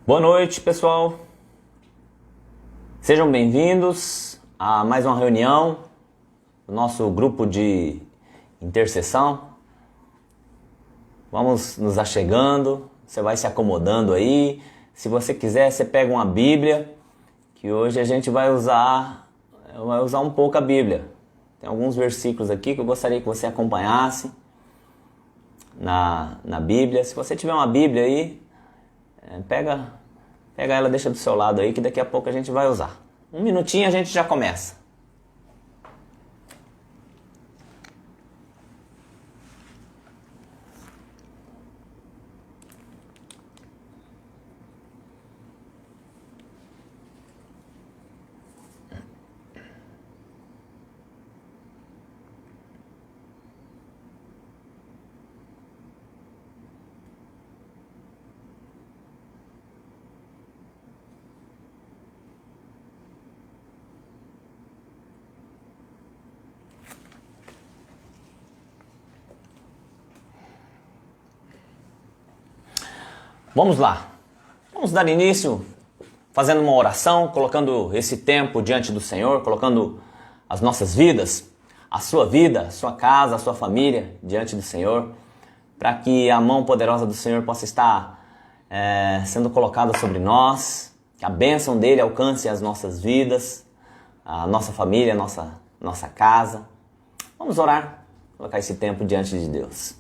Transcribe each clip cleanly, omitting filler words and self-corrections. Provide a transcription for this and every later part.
Boa noite, pessoal. Sejam bem-vindos a mais uma reunião do nosso grupo de intercessão. Vamos nos achegando, você vai se acomodando aí. Se você quiser, você pega uma Bíblia, que hoje a gente vai usar um pouco a Bíblia. Tem alguns versículos aqui que eu gostaria que você acompanhasse na Bíblia. Se você tiver uma Bíblia aí, pega ela, deixa do seu lado aí, que daqui a pouco a gente vai usar. Um minutinho a gente já começa. Vamos lá. Vamos dar início fazendo uma oração, colocando esse tempo diante do Senhor, colocando as nossas vidas, a sua vida, a sua casa, a sua família diante do Senhor, para que a mão poderosa do Senhor possa estar sendo colocada sobre nós, que a bênção dele alcance as nossas vidas, a nossa família, a nossa casa. Vamos orar, colocar esse tempo diante de Deus.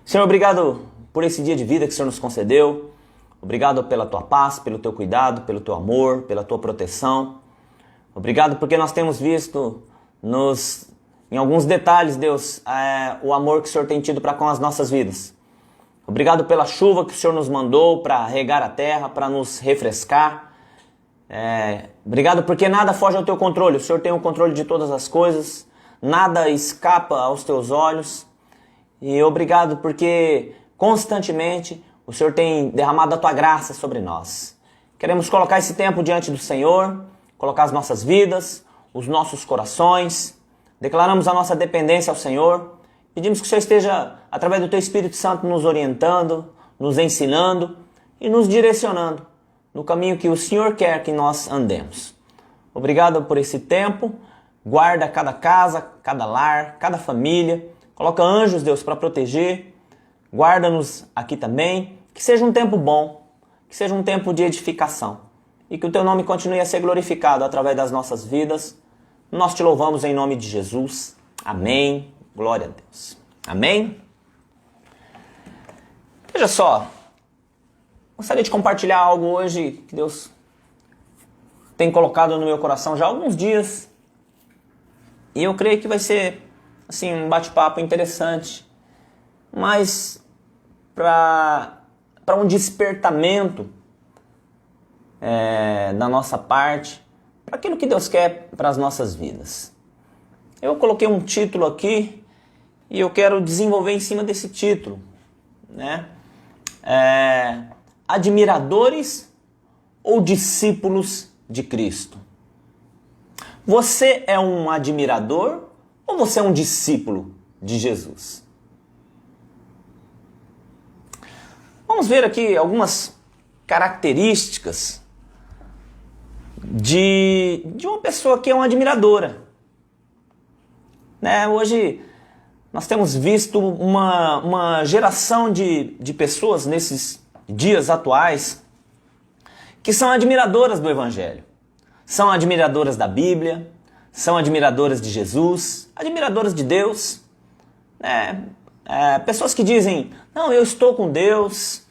Senhor, obrigado por esse dia de vida que o Senhor nos concedeu. Obrigado pela tua paz, pelo teu cuidado, pelo teu amor, pela tua proteção. Obrigado porque nós temos visto em alguns detalhes, Deus, o amor que o Senhor tem tido para com as nossas vidas. Obrigado pela chuva que o Senhor nos mandou para regar a terra, para nos refrescar. Obrigado porque nada foge ao teu controle. O Senhor tem o controle de todas as coisas. Nada escapa aos teus olhos. E obrigado porque constantemente o Senhor tem derramado a tua graça sobre nós. Queremos colocar esse tempo diante do Senhor, colocar as nossas vidas, os nossos corações. Declaramos a nossa dependência ao Senhor. Pedimos que o Senhor esteja, através do teu Espírito Santo, nos orientando, nos ensinando e nos direcionando no caminho que o Senhor quer que nós andemos. Obrigado por esse tempo. Guarda cada casa, cada lar, cada família. Coloca anjos, Deus, para proteger. Guarda-nos aqui também. Que seja um tempo bom, que seja um tempo de edificação. E que o teu nome continue a ser glorificado através das nossas vidas. Nós te louvamos em nome de Jesus. Amém. Glória a Deus. Amém. Veja só. Gostaria de compartilhar algo hoje que Deus tem colocado no meu coração já há alguns dias. E eu creio que vai ser assim, um bate-papo interessante. Mas para um despertamento da nossa parte, para aquilo que Deus quer para as nossas vidas. Eu coloquei um título aqui e eu quero desenvolver em cima desse título, né? Admiradores ou discípulos de Cristo? Você é um admirador ou você é um discípulo de Jesus? Vamos ver aqui algumas características de uma pessoa que é uma admiradora. Né? Hoje nós temos visto uma geração de pessoas nesses dias atuais que são admiradoras do Evangelho. São admiradoras da Bíblia, são admiradoras de Jesus, admiradoras de Deus. Pessoas que dizem, não, eu estou com Deus,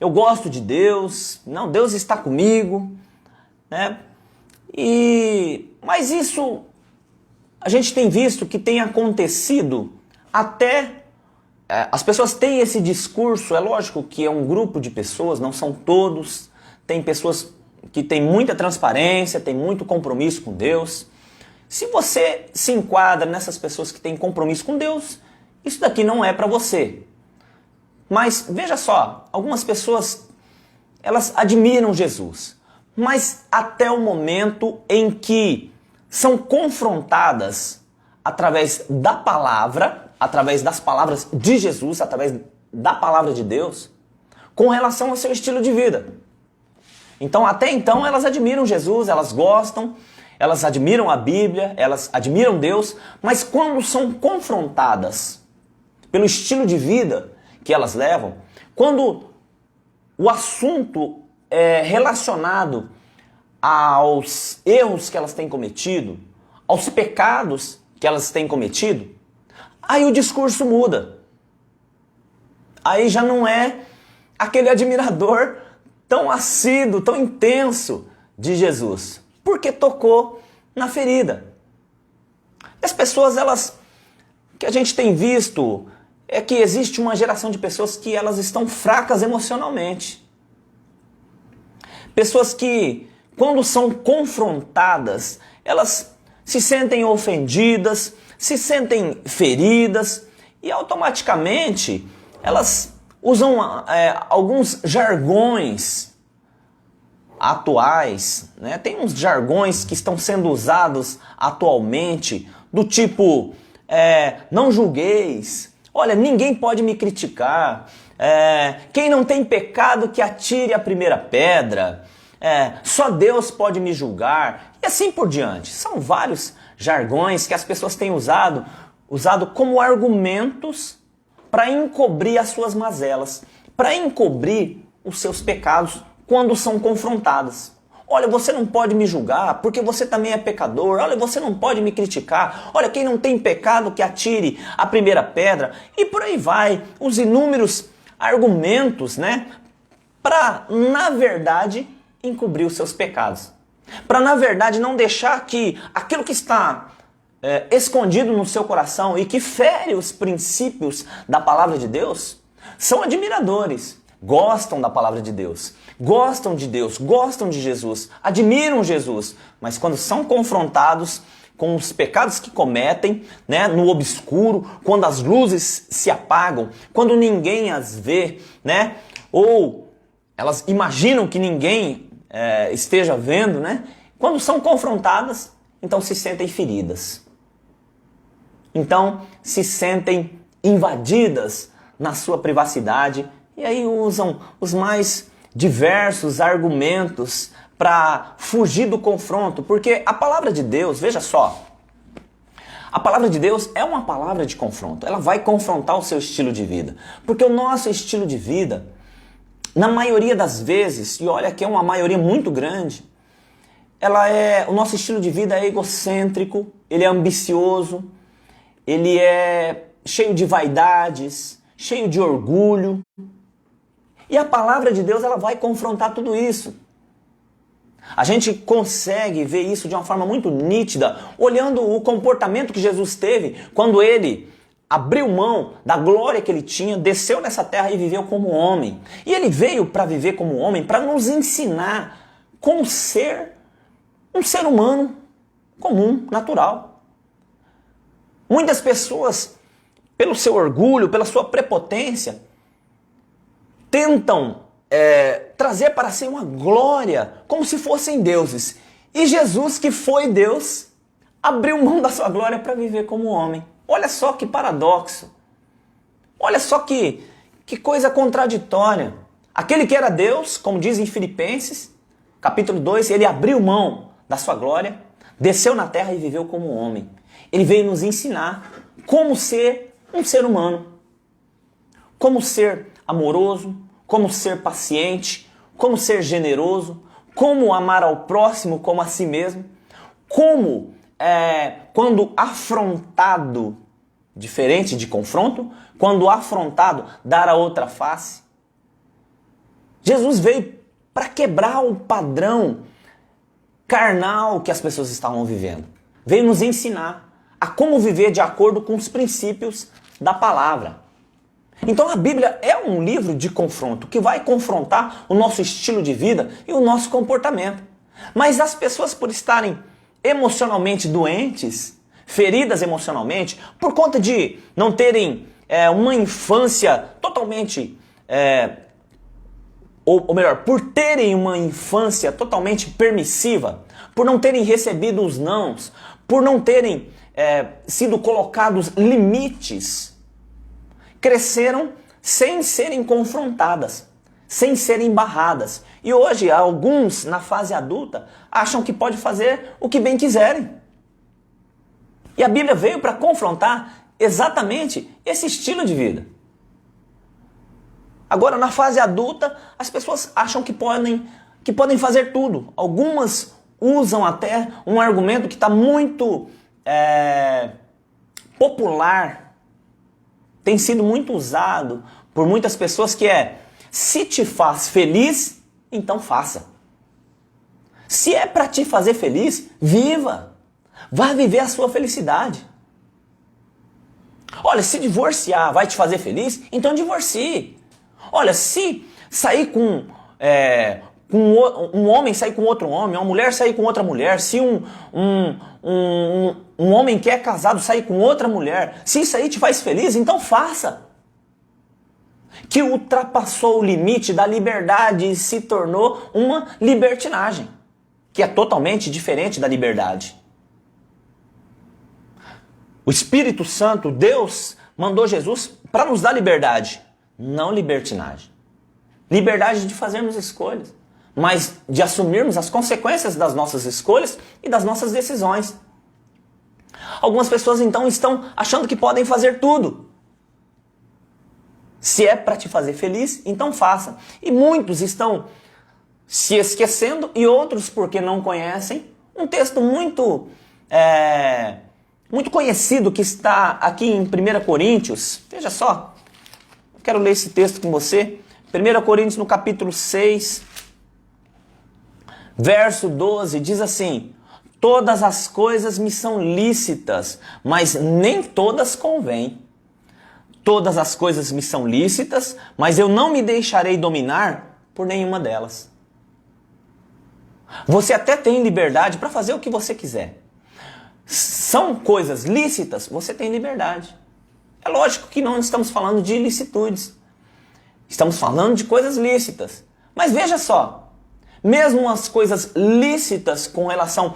eu gosto de Deus, não, Deus está comigo, né? Mas isso a gente tem visto que tem acontecido até, as pessoas têm esse discurso, é lógico que é um grupo de pessoas, não são todos, tem pessoas que têm muita transparência, têm muito compromisso com Deus. Se você se enquadra nessas pessoas que têm compromisso com Deus, isso daqui não é para você. Mas veja só, algumas pessoas, elas admiram Jesus, mas até o momento em que são confrontadas através da palavra, através das palavras de Jesus, através da palavra de Deus, com relação ao seu estilo de vida. Então, até então, elas admiram Jesus, elas gostam, elas admiram a Bíblia, elas admiram Deus, mas quando são confrontadas pelo estilo de vida que elas levam, quando o assunto é relacionado aos erros que elas têm cometido, aos pecados que elas têm cometido, aí o discurso muda. Aí já não é aquele admirador tão assíduo, tão intenso de Jesus, porque tocou na ferida. E as pessoas, que a gente tem visto, é que existe uma geração de pessoas que elas estão fracas emocionalmente. Pessoas que, quando são confrontadas, elas se sentem ofendidas, se sentem feridas e automaticamente elas usam alguns jargões atuais, né? Tem uns jargões que estão sendo usados atualmente, do tipo, não julgueis, olha, ninguém pode me criticar, quem não tem pecado que atire a primeira pedra, só Deus pode me julgar, e assim por diante. São vários jargões que as pessoas têm usado como argumentos para encobrir as suas mazelas, para encobrir os seus pecados quando são confrontadas. Olha, você não pode me julgar porque você também é pecador. Olha, você não pode me criticar. Olha, quem não tem pecado que atire a primeira pedra. E por aí vai, os inúmeros argumentos, né? Para, na verdade, encobrir os seus pecados. Para, na verdade, não deixar que aquilo que está escondido no seu coração e que fere os princípios da palavra de Deus, são admiradores, gostam da palavra de Deus, gostam de Deus, gostam de Jesus, admiram Jesus, mas quando são confrontados com os pecados que cometem, né, no obscuro, quando as luzes se apagam, quando ninguém as vê, né, ou elas imaginam que ninguém esteja vendo, né, quando são confrontadas, então se sentem feridas. Então se sentem invadidas na sua privacidade e aí usam os mais diversos argumentos para fugir do confronto, porque a palavra de Deus, veja só, a palavra de Deus é uma palavra de confronto, ela vai confrontar o seu estilo de vida, porque o nosso estilo de vida, na maioria das vezes, e olha que é uma maioria muito grande, o nosso estilo de vida é egocêntrico, ele é ambicioso, ele é cheio de vaidades, cheio de orgulho. E a palavra de Deus, ela vai confrontar tudo isso. A gente consegue ver isso de uma forma muito nítida, olhando o comportamento que Jesus teve quando ele abriu mão da glória que ele tinha, desceu nessa terra e viveu como homem. E ele veio para viver como homem, para nos ensinar como ser um ser humano comum, natural. Muitas pessoas, pelo seu orgulho, pela sua prepotência, tentam trazer para si uma glória como se fossem deuses. E Jesus, que foi Deus, abriu mão da sua glória para viver como homem. Olha só que paradoxo. Olha só que coisa contraditória. Aquele que era Deus, como diz em Filipenses, capítulo 2, ele abriu mão da sua glória, desceu na terra e viveu como homem. Ele veio nos ensinar como ser um ser humano, como ser amoroso, como ser paciente, como ser generoso, como amar ao próximo como a si mesmo, como, quando afrontado, diferente de confronto, quando afrontado, dar a outra face. Jesus veio para quebrar o padrão carnal que as pessoas estavam vivendo. Veio nos ensinar a como viver de acordo com os princípios da palavra. Então a Bíblia é um livro de confronto, que vai confrontar o nosso estilo de vida e o nosso comportamento. Mas as pessoas, por estarem emocionalmente doentes, feridas emocionalmente, por conta de não terem uma infância totalmente, ou melhor, por terem uma infância totalmente permissiva, por não terem recebido os nãos, por não terem sido colocados limites, cresceram sem serem confrontadas, sem serem barradas. E hoje, alguns na fase adulta acham que pode fazer o que bem quiserem. E a Bíblia veio para confrontar exatamente esse estilo de vida. Agora, na fase adulta, as pessoas acham que podem fazer tudo. Algumas usam até um argumento que está muito popular, tem sido muito usado por muitas pessoas, que é: se te faz feliz, então faça. Se é para te fazer feliz, viva. Vá viver a sua felicidade. Olha, se divorciar vai te fazer feliz, então divorcie. Olha, se sair com um homem sair com outro homem, uma mulher sair com outra mulher, se um homem que é casado sair com outra mulher, se isso aí te faz feliz, então faça. Que ultrapassou o limite da liberdade e se tornou uma libertinagem, que é totalmente diferente da liberdade. O Espírito Santo, Deus, mandou Jesus para nos dar liberdade, não libertinagem. Liberdade de fazermos escolhas, mas de assumirmos as consequências das nossas escolhas e das nossas decisões. Algumas pessoas então estão achando que podem fazer tudo. Se é para te fazer feliz, então faça. E muitos estão se esquecendo, e outros porque não conhecem um texto muito conhecido que está aqui em 1 Coríntios. Veja só, eu quero ler esse texto com você. 1 Coríntios no capítulo 6, verso 12, diz assim: todas as coisas me são lícitas, mas nem todas convêm. Todas as coisas me são lícitas, mas eu não me deixarei dominar por nenhuma delas. Você até tem liberdade para fazer o que você quiser. São coisas lícitas, você tem liberdade. É lógico que não estamos falando de ilicitudes. Estamos falando de coisas lícitas. Mas veja só, mesmo as coisas lícitas com relação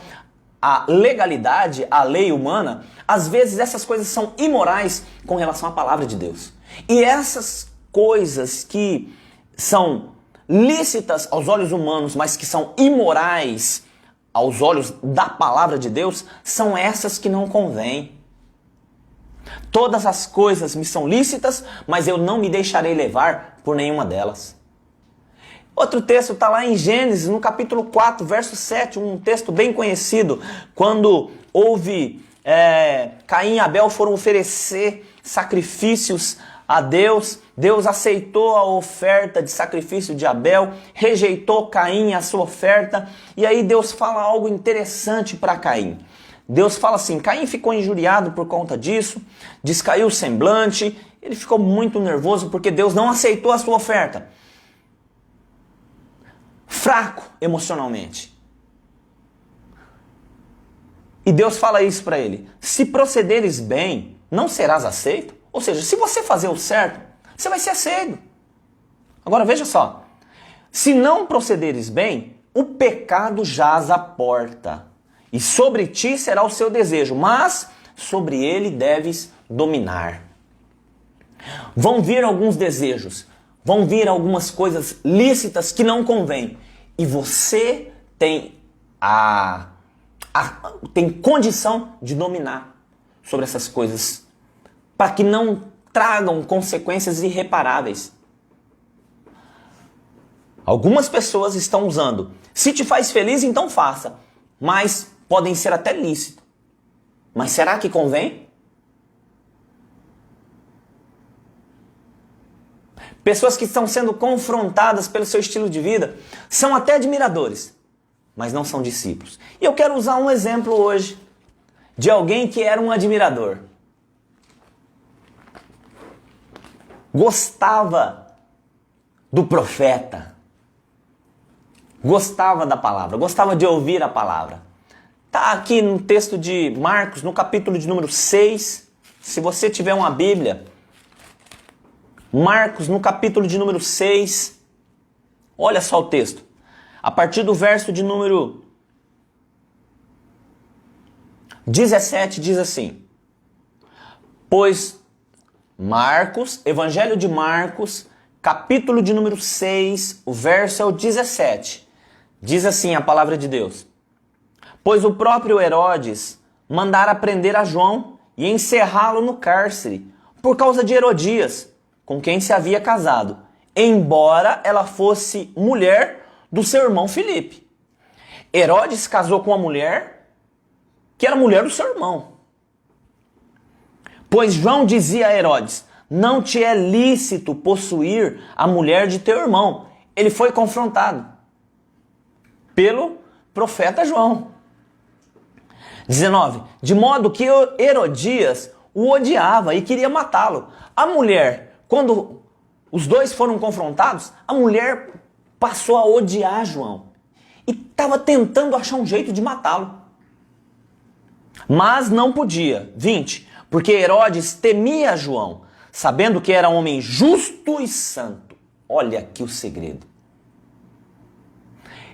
à legalidade, à lei humana, às vezes essas coisas são imorais com relação à palavra de Deus. E essas coisas que são lícitas aos olhos humanos, mas que são imorais aos olhos da palavra de Deus, são essas que não convêm. Todas as coisas me são lícitas, mas eu não me deixarei levar por nenhuma delas. Outro texto está lá em Gênesis, no capítulo 4, verso 7, um texto bem conhecido, quando houve Caim e Abel foram oferecer sacrifícios a Deus. Deus aceitou a oferta de sacrifício de Abel, rejeitou Caim a sua oferta, e aí Deus fala algo interessante para Caim. Deus fala assim: Caim ficou injuriado por conta disso, descaiu o semblante, ele ficou muito nervoso porque Deus não aceitou a sua oferta. Fraco emocionalmente. E Deus fala isso para ele: se procederes bem, não serás aceito. Ou seja, se você fazer o certo, você vai ser aceito. Agora veja só, se não procederes bem, o pecado jaz à porta, e sobre ti será o seu desejo, mas sobre ele deves dominar. Vão vir alguns desejos, vão vir algumas coisas lícitas que não convêm, e você tem tem condição de dominar sobre essas coisas, para que não tragam consequências irreparáveis. Algumas pessoas estão usando: se te faz feliz, então faça. Mas podem ser até lícitos. Mas será que convém? Pessoas que estão sendo confrontadas pelo seu estilo de vida são até admiradores, mas não são discípulos. E eu quero usar um exemplo hoje de alguém que era um admirador. Gostava do profeta. Gostava da palavra, gostava de ouvir a palavra. Está aqui no texto de Marcos, no capítulo de número 6. Se você tiver uma Bíblia, Marcos, no capítulo de número 6. Olha só o texto. A partir do verso de número 17 diz assim: pois Marcos, Evangelho de Marcos, capítulo de número 6, o verso é o 17. Diz assim a palavra de Deus: pois o próprio Herodes mandara prender a João e encerrá-lo no cárcere, por causa de Herodias, com quem se havia casado, embora ela fosse mulher do seu irmão Filipe. Herodes casou com uma mulher que era mulher do seu irmão. Pois João dizia a Herodes: não te é lícito possuir a mulher de teu irmão. Ele foi confrontado pelo profeta João. 19. De modo que Herodias o odiava e queria matá-lo. A mulher, quando os dois foram confrontados, a mulher passou a odiar João e estava tentando achar um jeito de matá-lo. Mas não podia. 20. Porque Herodes temia João, sabendo que era homem justo e santo. Olha aqui o segredo.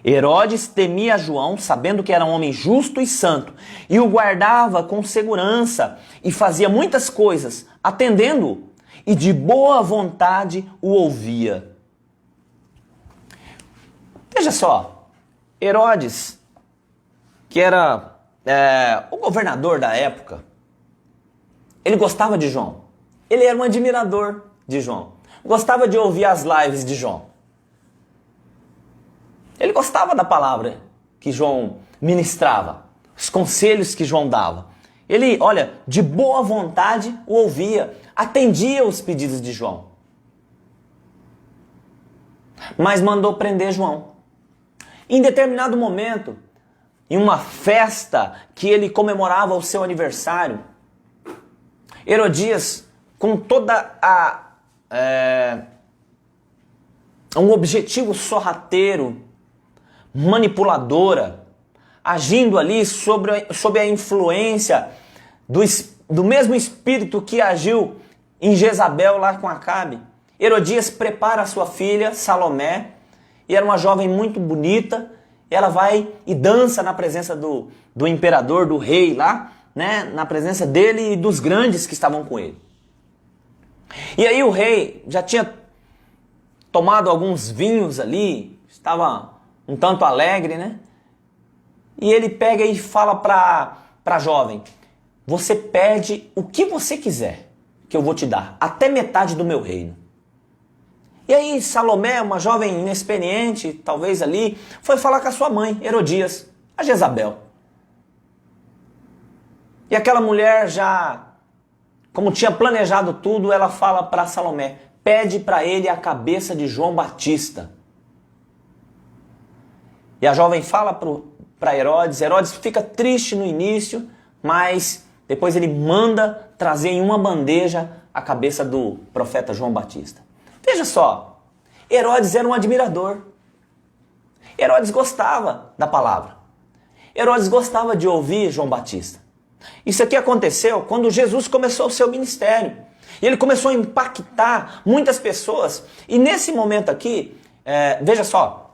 Herodes temia João, sabendo que era um homem justo e santo, e o guardava com segurança, e fazia muitas coisas, atendendo-o, e de boa vontade o ouvia. Veja só, Herodes, que era o governador da época, ele gostava de João. Ele era um admirador de João. Gostava de ouvir as lives de João. Ele gostava da palavra que João ministrava, os conselhos que João dava. Ele, olha, de boa vontade o ouvia, atendia os pedidos de João. Mas mandou prender João. Em determinado momento, em uma festa que ele comemorava o seu aniversário, Herodias, com toda um objetivo sorrateiro, manipuladora, agindo ali sob a influência do mesmo espírito que agiu em Jezabel lá com Acabe. Herodias prepara a sua filha, Salomé, e era uma jovem muito bonita. Ela vai e dança na presença do imperador, do rei lá, né? Na presença dele e dos grandes que estavam com ele. E aí o rei já tinha tomado alguns vinhos ali, estava um tanto alegre, né? E ele pega e fala para a jovem: você pede o que você quiser, que eu vou te dar, até metade do meu reino. E aí Salomé, uma jovem inexperiente, talvez ali, foi falar com a sua mãe, Herodias, a Jezabel. E aquela mulher já, como tinha planejado tudo, ela fala para Salomé: pede para ele a cabeça de João Batista. E a jovem fala para Herodes. Herodes fica triste no início, mas depois ele manda trazer em uma bandeja a cabeça do profeta João Batista. Veja só, Herodes era um admirador. Herodes gostava da palavra. Herodes gostava de ouvir João Batista. Isso aqui aconteceu quando Jesus começou o seu ministério. E ele começou a impactar muitas pessoas. E nesse momento aqui, veja só,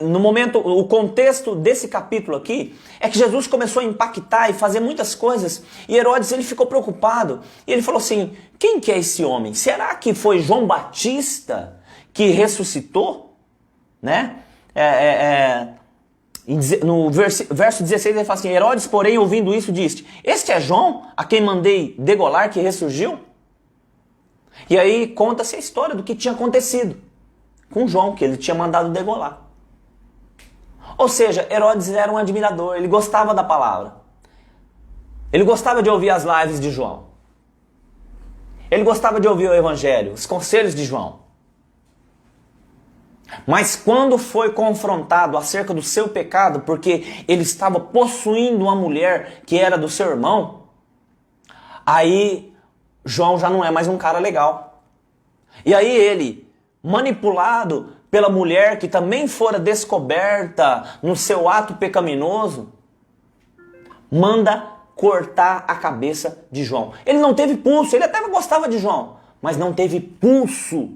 no momento, o contexto desse capítulo aqui é que Jesus começou a impactar e fazer muitas coisas, e Herodes ele ficou preocupado, e ele falou assim: quem que é esse homem? Será que foi João Batista que ressuscitou? Né? No verso 16 ele fala assim: Herodes, porém, ouvindo isso, disse: este é João, a quem mandei degolar, que ressurgiu? E aí conta-se a história do que tinha acontecido com João, que ele tinha mandado degolar. Ou seja, Herodes era um admirador, ele gostava da palavra. Ele gostava de ouvir as lives de João. Ele gostava de ouvir o evangelho, os conselhos de João. Mas quando foi confrontado acerca do seu pecado, porque ele estava possuindo uma mulher que era do seu irmão, aí João já não é mais um cara legal. E aí ele, manipulado pela mulher que também fora descoberta no seu ato pecaminoso, manda cortar a cabeça de João. Ele não teve pulso, ele até gostava de João, mas não teve pulso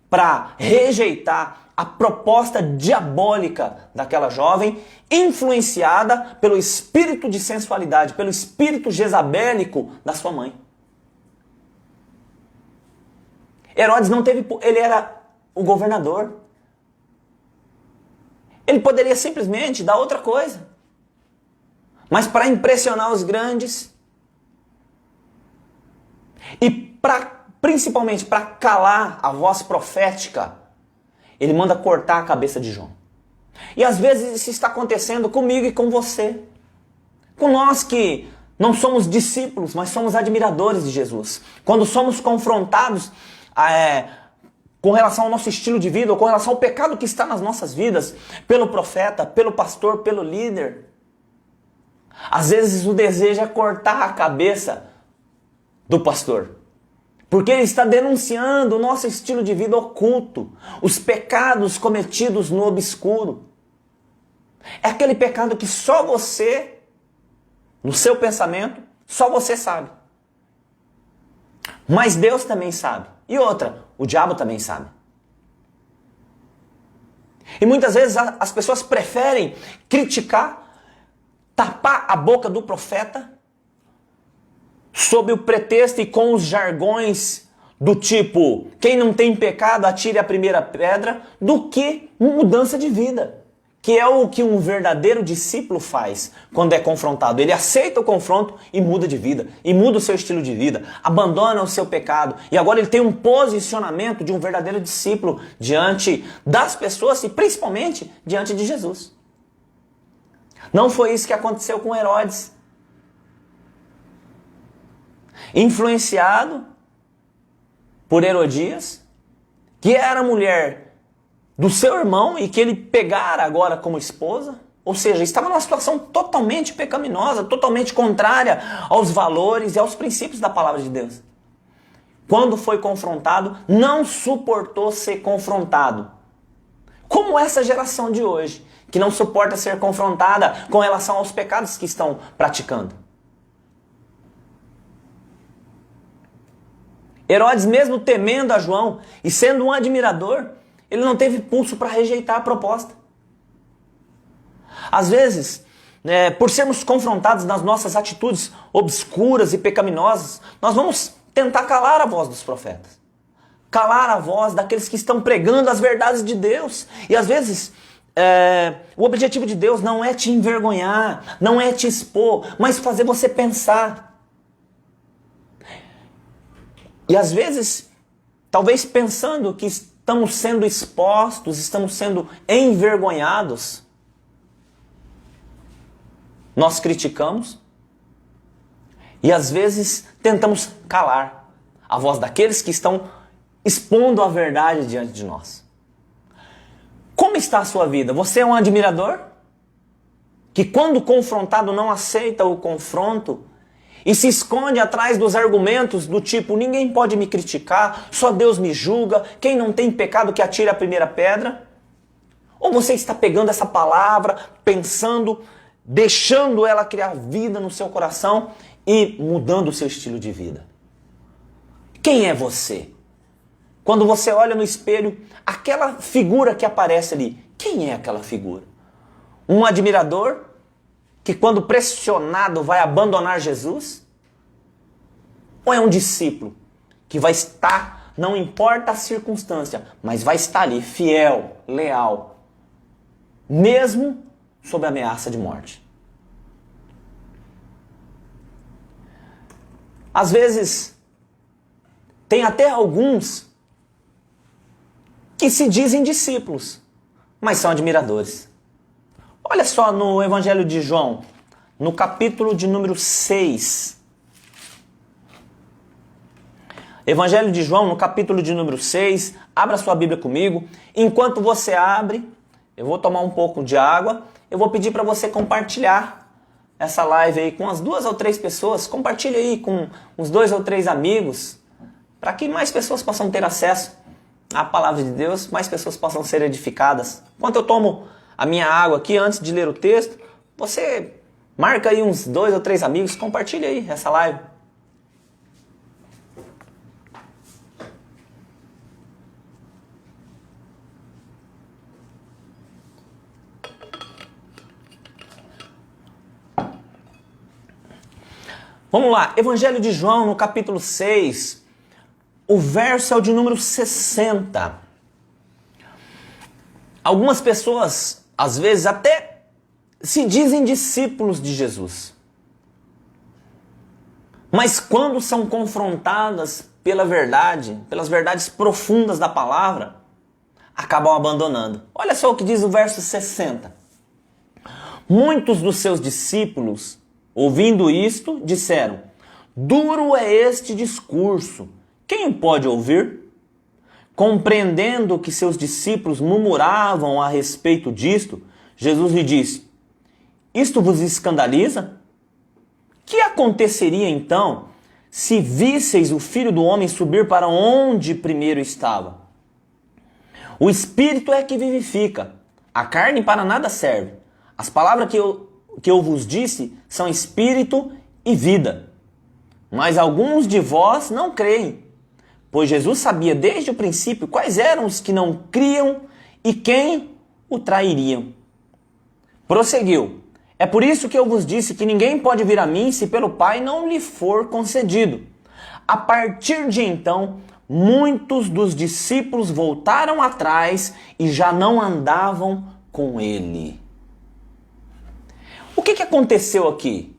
para rejeitar a proposta diabólica daquela jovem, influenciada pelo espírito de sensualidade, pelo espírito jezabélico da sua mãe. Herodes não teve, ele era o governador. Ele poderia simplesmente dar outra coisa. Mas para impressionar os grandes e principalmente para calar a voz profética, ele manda cortar a cabeça de João. E às vezes isso está acontecendo comigo e com você. Com nós que não somos discípulos, mas somos admiradores de Jesus. Quando somos confrontados com relação ao nosso estilo de vida, ou com relação ao pecado que está nas nossas vidas, pelo profeta, pelo pastor, pelo líder, às vezes o desejo é cortar a cabeça do pastor. Porque ele está denunciando o nosso estilo de vida oculto, os pecados cometidos no obscuro. É aquele pecado que só você, no seu pensamento, só você sabe. Mas Deus também sabe. E outra, o diabo também sabe. E muitas vezes as pessoas preferem criticar, tapar a boca do profeta, sob o pretexto e com os jargões do tipo, quem não tem pecado atire a primeira pedra, do que mudança de vida. Que é o que um verdadeiro discípulo faz quando é confrontado. Ele aceita o confronto e muda de vida, e muda o seu estilo de vida, abandona o seu pecado, e agora ele tem um posicionamento de um verdadeiro discípulo diante das pessoas e principalmente diante de Jesus. Não foi isso que aconteceu com Herodes. Influenciado por Herodias, que era mulher do seu irmão e que ele pegara agora como esposa, ou seja, estava numa situação totalmente pecaminosa, totalmente contrária aos valores e aos princípios da palavra de Deus. Quando foi confrontado, não suportou ser confrontado. Como essa geração de hoje, que não suporta ser confrontada com relação aos pecados que estão praticando. Herodes, mesmo temendo a João e sendo um admirador, ele não teve pulso para rejeitar a proposta. Às vezes, por sermos confrontados nas nossas atitudes obscuras e pecaminosas, nós vamos tentar calar a voz dos profetas. Calar a voz daqueles que estão pregando as verdades de Deus. E às vezes, o objetivo de Deus não é te envergonhar, não é te expor, mas fazer você pensar. E às vezes, talvez pensando que estamos sendo expostos, estamos sendo envergonhados, nós criticamos e às vezes tentamos calar a voz daqueles que estão expondo a verdade diante de nós. Como está a sua vida? Você é um admirador? Que quando confrontado não aceita o confronto e se esconde atrás dos argumentos do tipo, ninguém pode me criticar, só Deus me julga, quem não tem pecado que atire a primeira pedra? Ou você está pegando essa palavra, pensando, deixando ela criar vida no seu coração e mudando o seu estilo de vida? Quem é você? Quando você olha no espelho, aquela figura que aparece ali, quem é aquela figura? Um admirador que quando pressionado vai abandonar Jesus? Ou é um discípulo que vai estar, não importa a circunstância, mas vai estar ali fiel, leal, mesmo sob a ameaça de morte? Às vezes, tem até alguns que se dizem discípulos, mas são admiradores. Olha só no Evangelho de João, no capítulo de número 6. Evangelho de João, no capítulo de número 6. Abra sua Bíblia comigo. Enquanto você abre, eu vou tomar um pouco de água. Eu vou pedir para você compartilhar essa live aí com as 2 ou 3 pessoas. Compartilhe aí com uns 2 ou 3 amigos, para que mais pessoas possam ter acesso à palavra de Deus, mais pessoas possam ser edificadas. Enquanto eu tomo a minha água aqui, antes de ler o texto, você marca aí uns 2 ou 3 amigos, compartilha aí essa live. Vamos lá, Evangelho de João, no capítulo 6. O verso é o de número 60. Algumas pessoas, às vezes, até se dizem discípulos de Jesus. Mas quando são confrontadas pela verdade, pelas verdades profundas da palavra, acabam abandonando. Olha só o que diz o verso 60. Muitos dos seus discípulos, ouvindo isto, disseram: duro é este discurso, quem o pode ouvir? Compreendendo que seus discípulos murmuravam a respeito disto, Jesus lhe disse: isto vos escandaliza? Que aconteceria então se visseis o Filho do Homem subir para onde primeiro estava? O Espírito é que vivifica, a carne para nada serve. As palavras que eu vos disse são Espírito e vida. Mas alguns de vós não creem, pois Jesus sabia desde o princípio quais eram os que não criam e quem o trairiam. Prosseguiu: é por isso que eu vos disse que ninguém pode vir a mim se pelo Pai não lhe for concedido. A partir de então, muitos dos discípulos voltaram atrás e já não andavam com ele. O que aconteceu aqui?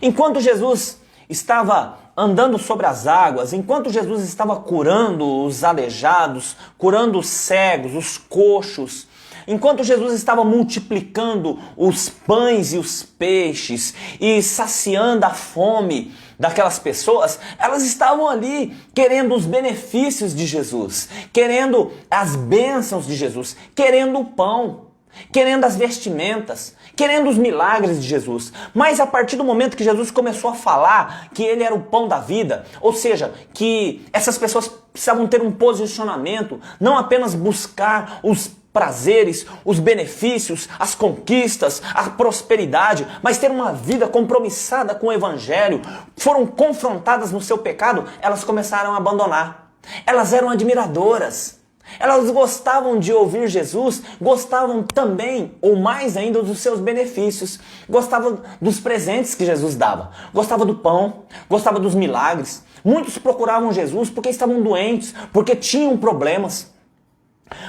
Enquanto Jesus estava andando sobre as águas, enquanto Jesus estava curando os aleijados, curando os cegos, os coxos, enquanto Jesus estava multiplicando os pães e os peixes e saciando a fome daquelas pessoas, elas estavam ali querendo os benefícios de Jesus, querendo as bênçãos de Jesus, querendo o pão, querendo as vestimentas, querendo os milagres de Jesus. Mas a partir do momento que Jesus começou a falar que ele era o pão da vida, ou seja, que essas pessoas precisavam ter um posicionamento, não apenas buscar os prazeres, os benefícios, as conquistas, a prosperidade, mas ter uma vida compromissada com o Evangelho, foram confrontadas no seu pecado, elas começaram a abandonar. Elas eram admiradoras. Elas gostavam de ouvir Jesus, gostavam também, ou mais ainda, dos seus benefícios. Gostavam dos presentes que Jesus dava. Gostavam do pão, gostavam dos milagres. Muitos procuravam Jesus porque estavam doentes, porque tinham problemas.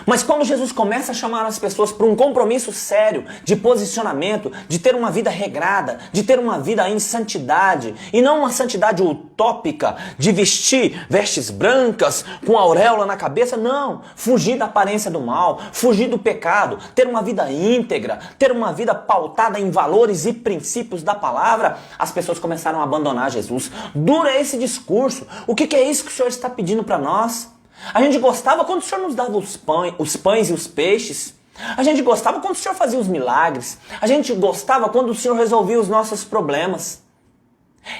Mas quando Jesus começa a chamar as pessoas para um compromisso sério de posicionamento, de ter uma vida regrada, de ter uma vida em santidade, e não uma santidade utópica de vestir vestes brancas com auréola na cabeça, não, fugir da aparência do mal, fugir do pecado, ter uma vida íntegra, ter uma vida pautada em valores e princípios da palavra, as pessoas começaram a abandonar Jesus. Duro é esse discurso. O que é isso que o Senhor está pedindo para nós? A gente gostava quando o Senhor nos dava os pães e os peixes. A gente gostava quando o Senhor fazia os milagres. A gente gostava quando o Senhor resolvia os nossos problemas.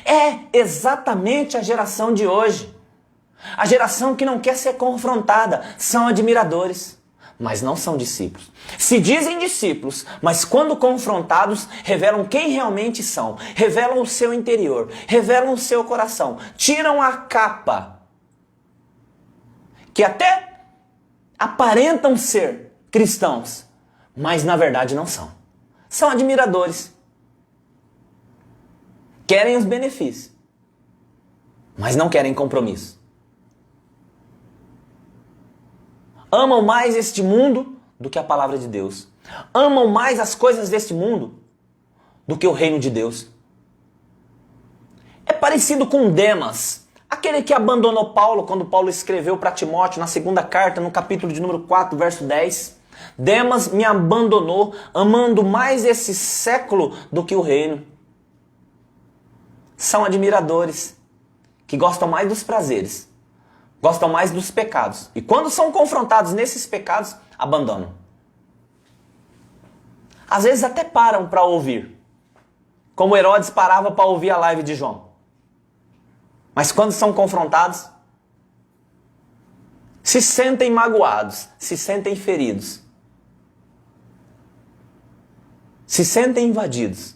É exatamente a geração de hoje. A geração que não quer ser confrontada. São admiradores, mas não são discípulos. Se dizem discípulos, mas quando confrontados, revelam quem realmente são. Revelam o seu interior. Revelam o seu coração. Tiram a capa, que até aparentam ser cristãos, mas na verdade não são. São admiradores. Querem os benefícios, mas não querem compromisso. Amam mais este mundo do que a palavra de Deus. Amam mais as coisas deste mundo do que o reino de Deus. É parecido com Demas, aquele que abandonou Paulo quando Paulo escreveu para Timóteo na segunda carta, no capítulo de número 4, verso 10. Demas me abandonou, amando mais esse século do que o reino. São admiradores, que gostam mais dos prazeres, gostam mais dos pecados. E quando são confrontados nesses pecados, abandonam. Às vezes até param para ouvir, como Herodes parava para ouvir a live de João. Mas quando são confrontados, se sentem magoados, se sentem feridos, se sentem invadidos.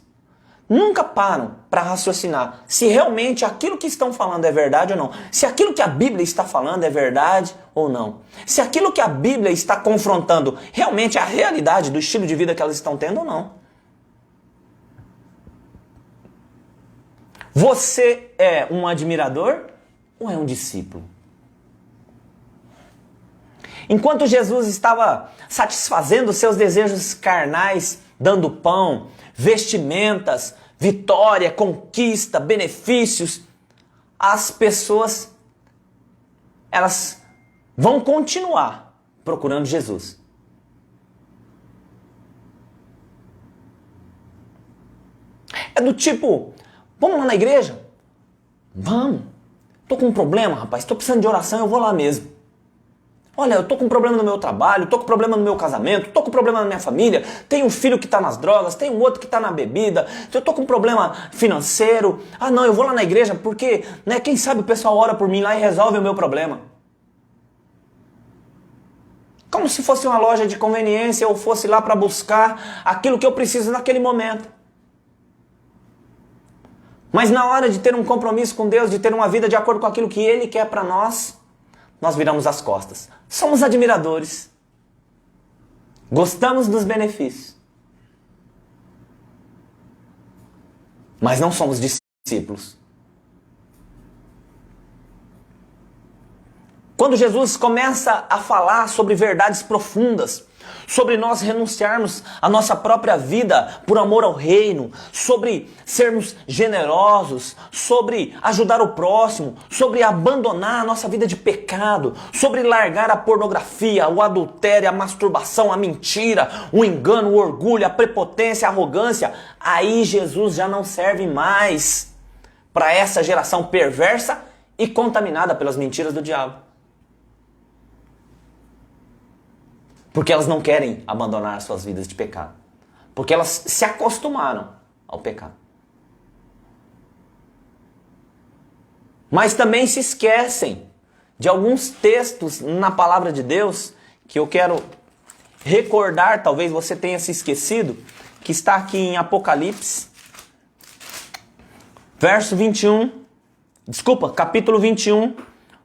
Nunca param para raciocinar se realmente aquilo que estão falando é verdade ou não. Se aquilo que a Bíblia está falando é verdade ou não. Se aquilo que a Bíblia está confrontando realmente é a realidade do estilo de vida que elas estão tendo ou não. Você é um admirador ou é um discípulo? Enquanto Jesus estava satisfazendo seus desejos carnais, dando pão, vestimentas, vitória, conquista, benefícios, as pessoas, elas vão continuar procurando Jesus. É do tipo, vamos lá na igreja? Vamos. Tô com um problema, rapaz, tô precisando de oração, eu vou lá mesmo. Olha, eu tô com um problema no meu trabalho, tô com um problema no meu casamento, tô com um problema na minha família, tenho um filho que tá nas drogas, tenho um outro que tá na bebida, eu tô com um problema financeiro. Ah não, eu vou lá na igreja porque, né, quem sabe o pessoal ora por mim lá e resolve o meu problema. Como se fosse uma loja de conveniência ou fosse lá para buscar aquilo que eu preciso naquele momento. Mas na hora de ter um compromisso com Deus, de ter uma vida de acordo com aquilo que Ele quer para nós, nós viramos as costas. Somos admiradores. Gostamos dos benefícios. Mas não somos discípulos. Quando Jesus começa a falar sobre verdades profundas, sobre nós renunciarmos à nossa própria vida por amor ao reino, sobre sermos generosos, sobre ajudar o próximo, sobre abandonar a nossa vida de pecado, sobre largar a pornografia, o adultério, a masturbação, a mentira, o engano, o orgulho, a prepotência, a arrogância, aí Jesus já não serve mais para essa geração perversa e contaminada pelas mentiras do diabo. Porque elas não querem abandonar suas vidas de pecado. Porque elas se acostumaram ao pecado. Mas também se esquecem de alguns textos na palavra de Deus que eu quero recordar, talvez você tenha se esquecido, que está aqui em Apocalipse, capítulo 21,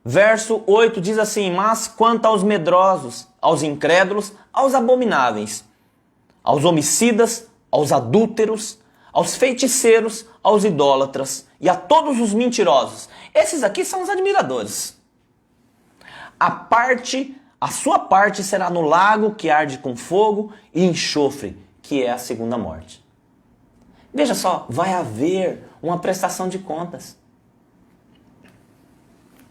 verso 8 diz assim: mas quanto aos medrosos, aos incrédulos, aos abomináveis, aos homicidas, aos adúlteros, aos feiticeiros, aos idólatras e a todos os mentirosos. Esses aqui são os admiradores. A sua parte será no lago que arde com fogo e enxofre, que é a segunda morte. Veja só, vai haver uma prestação de contas.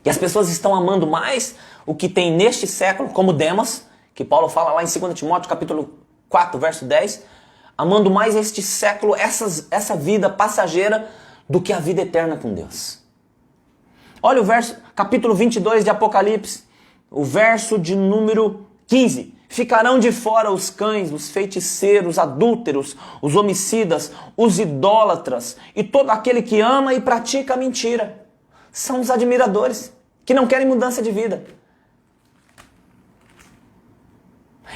E as pessoas estão amando mais o que tem neste século, como Demas, que Paulo fala lá em 2 Timóteo capítulo 4, verso 10, amando mais este século, essa vida passageira, do que a vida eterna com Deus. Olha o capítulo 22 de Apocalipse, o verso de número 15. Ficarão de fora os cães, os feiticeiros, os adúlteros, os homicidas, os idólatras e todo aquele que ama e pratica a mentira. São os admiradores, que não querem mudança de vida.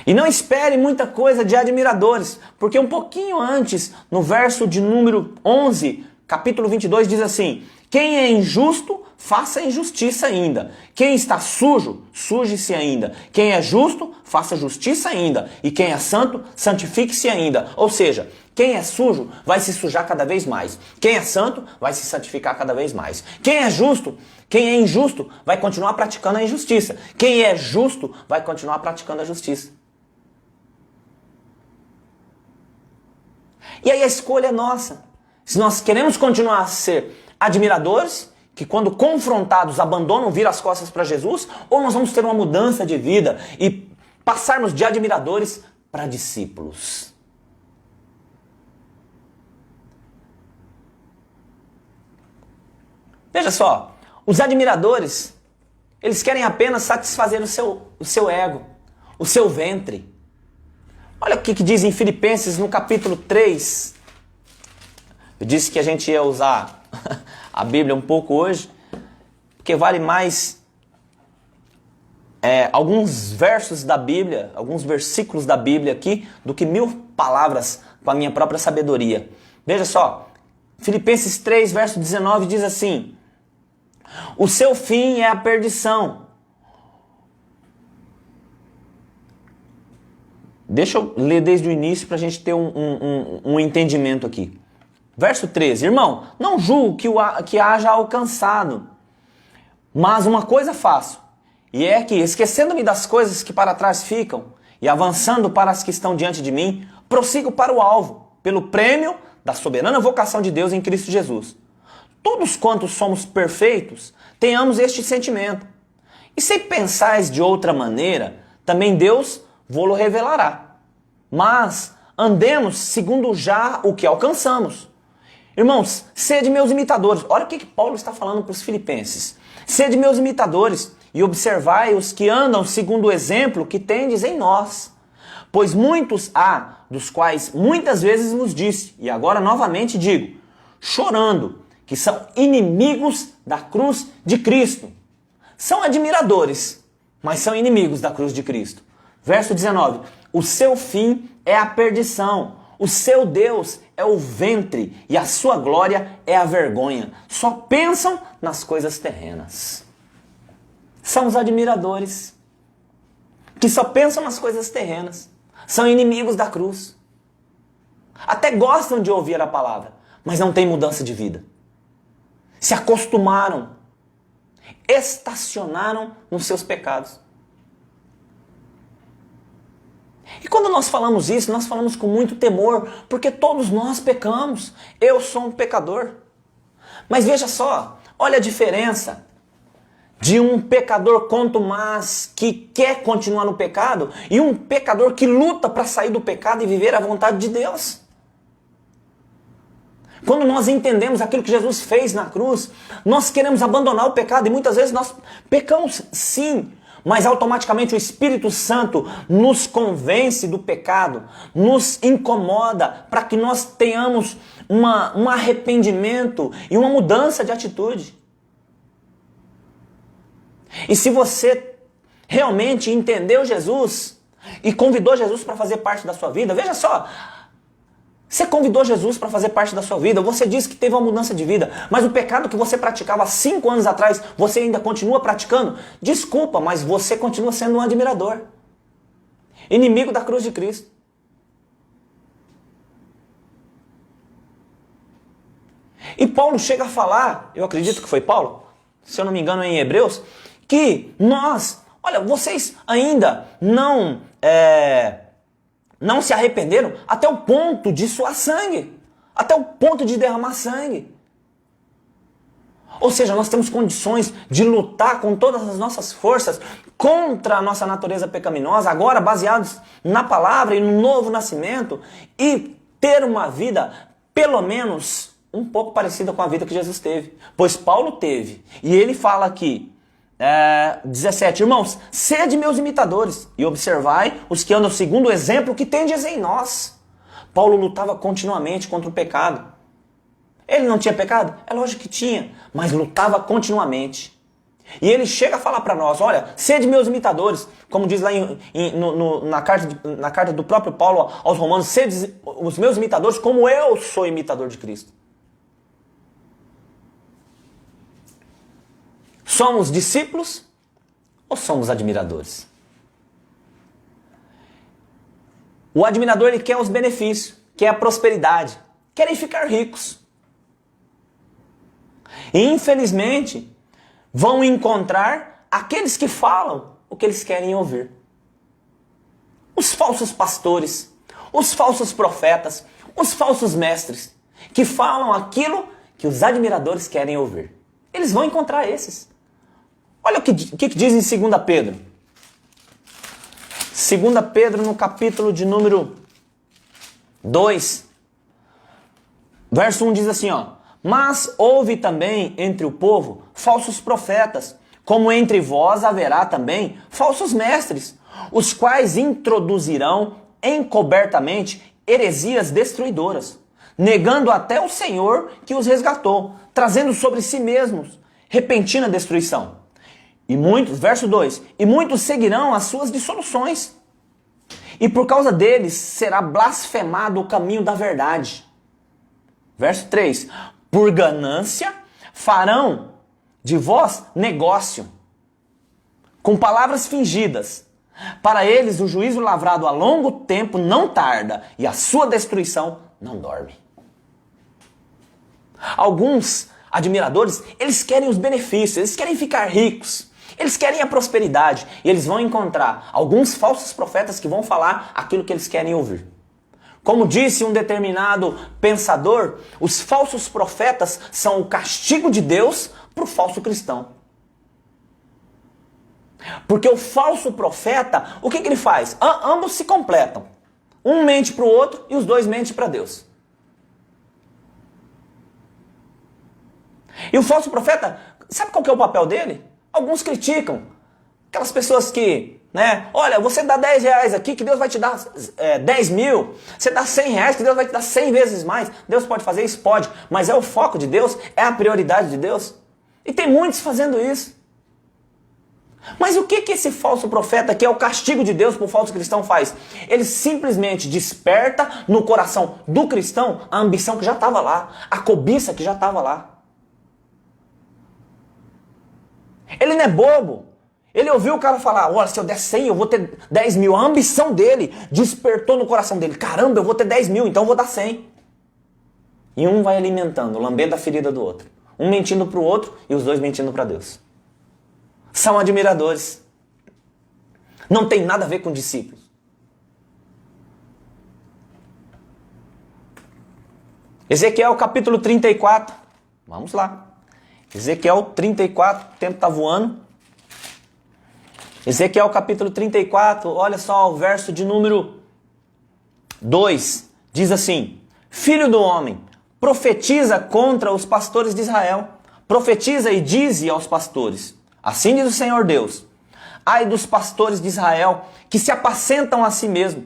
E não espere muita coisa de admiradores, porque um pouquinho antes, no verso de número 11, capítulo 22, diz assim: quem é injusto, faça injustiça ainda. Quem está sujo, suje-se ainda. Quem é justo, faça justiça ainda. E quem é santo, santifique-se ainda. Ou seja, quem é sujo vai se sujar cada vez mais. Quem é santo vai se santificar cada vez mais. Quem é justo, quem é injusto vai continuar praticando a injustiça. Quem é justo vai continuar praticando a justiça. E aí a escolha é nossa. Se nós queremos continuar a ser admiradores, que quando confrontados abandonam vir as costas para Jesus, ou nós vamos ter uma mudança de vida e passarmos de admiradores para discípulos. Veja só, os admiradores, eles querem apenas satisfazer o seu ego, o seu ventre. Olha o que diz em Filipenses no capítulo 3. Eu disse que a gente ia usar a Bíblia um pouco hoje, porque vale mais alguns versos da Bíblia, alguns versículos da Bíblia aqui, do que 1000 palavras com a minha própria sabedoria. Veja só, Filipenses 3, verso 19 diz assim: o seu fim é a perdição. Deixa eu ler desde o início para a gente ter um entendimento aqui. Verso 13. Irmão, não julgo que haja alcançado, Mas uma coisa faço, e é que, esquecendo-me das coisas que para trás ficam, e avançando para as que estão diante de mim, prossigo para o alvo, pelo prêmio da soberana vocação de Deus em Cristo Jesus. Todos quantos somos perfeitos, tenhamos este sentimento. E se pensais de outra maneira, também Deus vô-lo revelará. Mas andemos segundo já o que alcançamos. Irmãos, sede meus imitadores. Olha o que Paulo está falando para os filipenses. Sede meus imitadores e observai os que andam segundo o exemplo que tendes em nós. Pois muitos há, dos quais muitas vezes vos disse, e agora novamente digo, chorando, que são inimigos da cruz de Cristo. São admiradores, mas são inimigos da cruz de Cristo. Verso 19, o seu fim é a perdição, o seu Deus é o ventre e a sua glória é a vergonha. Só pensam nas coisas terrenas. São os admiradores que só pensam nas coisas terrenas. São inimigos da cruz. Até gostam de ouvir a palavra, mas não têm mudança de vida. Se acostumaram, estacionaram nos seus pecados. E quando nós falamos isso, nós falamos com muito temor, porque todos nós pecamos. Eu sou um pecador. Mas veja só, olha a diferença de um pecador contumaz que quer continuar no pecado e um pecador que luta para sair do pecado e viver a vontade de Deus. Quando nós entendemos aquilo que Jesus fez na cruz, nós queremos abandonar o pecado e muitas vezes nós pecamos sim, mas automaticamente o Espírito Santo nos convence do pecado, nos incomoda para que nós tenhamos um arrependimento e uma mudança de atitude. E se você realmente entendeu Jesus e convidou Jesus para fazer parte da sua vida, veja só, você convidou Jesus para fazer parte da sua vida, você disse que teve uma mudança de vida, mas o pecado que você praticava 5 anos atrás, você ainda continua praticando? Desculpa, mas você continua sendo um admirador, inimigo da cruz de Cristo. E Paulo chega a falar, eu acredito que foi Paulo, se eu não me engano é em Hebreus, que nós, olha, vocês ainda não se arrependeram até o ponto de suar sangue, até o ponto de derramar sangue. Ou seja, nós temos condições de lutar com todas as nossas forças contra a nossa natureza pecaminosa, agora baseados na palavra e no novo nascimento, e ter uma vida, pelo menos, um pouco parecida com a vida que Jesus teve. Pois Paulo teve, e ele fala aqui, 17, irmãos, sede meus imitadores e observai os que andam segundo o exemplo que tendes em nós. Paulo lutava continuamente contra o pecado. Ele não tinha pecado? É lógico que tinha, mas lutava continuamente. E ele chega a falar para nós, olha, sede meus imitadores, como diz lá na carta do próprio Paulo aos Romanos, sede os meus imitadores como eu sou imitador de Cristo. Somos discípulos ou somos admiradores? O admirador ele quer os benefícios, quer a prosperidade, querem ficar ricos. E infelizmente vão encontrar aqueles que falam o que eles querem ouvir. Os falsos pastores, os falsos profetas, os falsos mestres, que falam aquilo que os admiradores querem ouvir. Eles vão encontrar esses. Olha o que diz em 2 Pedro. 2 Pedro no capítulo de número 2. Verso 1 diz assim, ó. Mas houve também entre o povo falsos profetas, como entre vós haverá também falsos mestres, os quais introduzirão encobertamente heresias destruidoras, negando até o Senhor que os resgatou, trazendo sobre si mesmos repentina destruição. E muitos, verso 2, e muitos seguirão as suas dissoluções, e por causa deles será blasfemado o caminho da verdade. Verso 3, por ganância farão de vós negócio, com palavras fingidas. Para eles o juízo lavrado a longo tempo não tarda, e a sua destruição não dorme. Alguns admiradores, eles querem os benefícios, eles querem ficar ricos, eles querem a prosperidade e eles vão encontrar alguns falsos profetas que vão falar aquilo que eles querem ouvir. Como disse um determinado pensador, os falsos profetas são o castigo de Deus para o falso cristão. Porque o falso profeta, o que ele faz? Ambos se completam. Um mente para o outro e os dois mentem para Deus. E o falso profeta, sabe qual que é o papel dele? Alguns criticam. Aquelas pessoas que, olha, você dá 10 reais aqui que Deus vai te dar 10 mil. Você dá 100 reais que Deus vai te dar 100 vezes mais. Deus pode fazer isso? Pode. Mas é o foco de Deus? É a prioridade de Deus? E tem muitos fazendo isso. Mas o que esse falso profeta, que é o castigo de Deus para o falso cristão, faz? Ele simplesmente desperta no coração do cristão a ambição que já estava lá, a cobiça que já estava lá. Ele não é bobo. Ele ouviu o cara falar, olha, se eu der 100 eu vou ter 10 mil. A ambição dele despertou no coração dele. Caramba, eu vou ter 10 mil, então eu vou dar 100. E um vai alimentando, lambendo a ferida do outro. Um mentindo para o outro e os dois mentindo para Deus. São admiradores. Não tem nada a ver com discípulos. Ezequiel capítulo 34. Vamos lá. Ezequiel 34, o tempo está voando. Ezequiel capítulo 34, olha só o verso de número 2. Diz assim: Filho do homem, profetiza contra os pastores de Israel. Profetiza e dize aos pastores: Assim diz o Senhor Deus: Ai dos pastores de Israel, que se apacentam a si mesmos.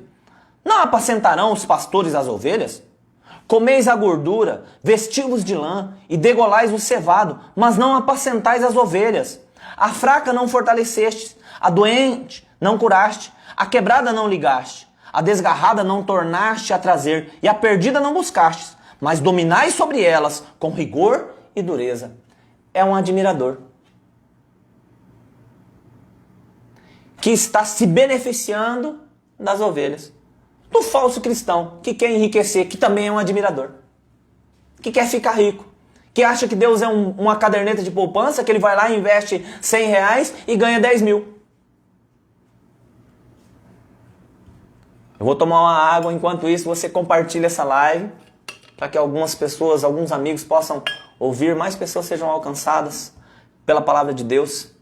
Não apacentarão os pastores as ovelhas? Comeis a gordura, vestivos de lã e degolais o cevado, mas não apacentais as ovelhas. A fraca não fortaleceste, a doente não curaste, a quebrada não ligaste, a desgarrada não tornaste a trazer, e a perdida não buscastes, mas dominais sobre elas com rigor e dureza. É um admirador que está se beneficiando das ovelhas. Do falso cristão, que quer enriquecer, que também é um admirador. Que quer ficar rico. Que acha que Deus é uma caderneta de poupança, que ele vai lá e investe 100 reais e ganha 10 mil. Eu vou tomar uma água, enquanto isso você compartilha essa live, para que algumas pessoas, alguns amigos possam ouvir, mais pessoas sejam alcançadas pela palavra de Deus.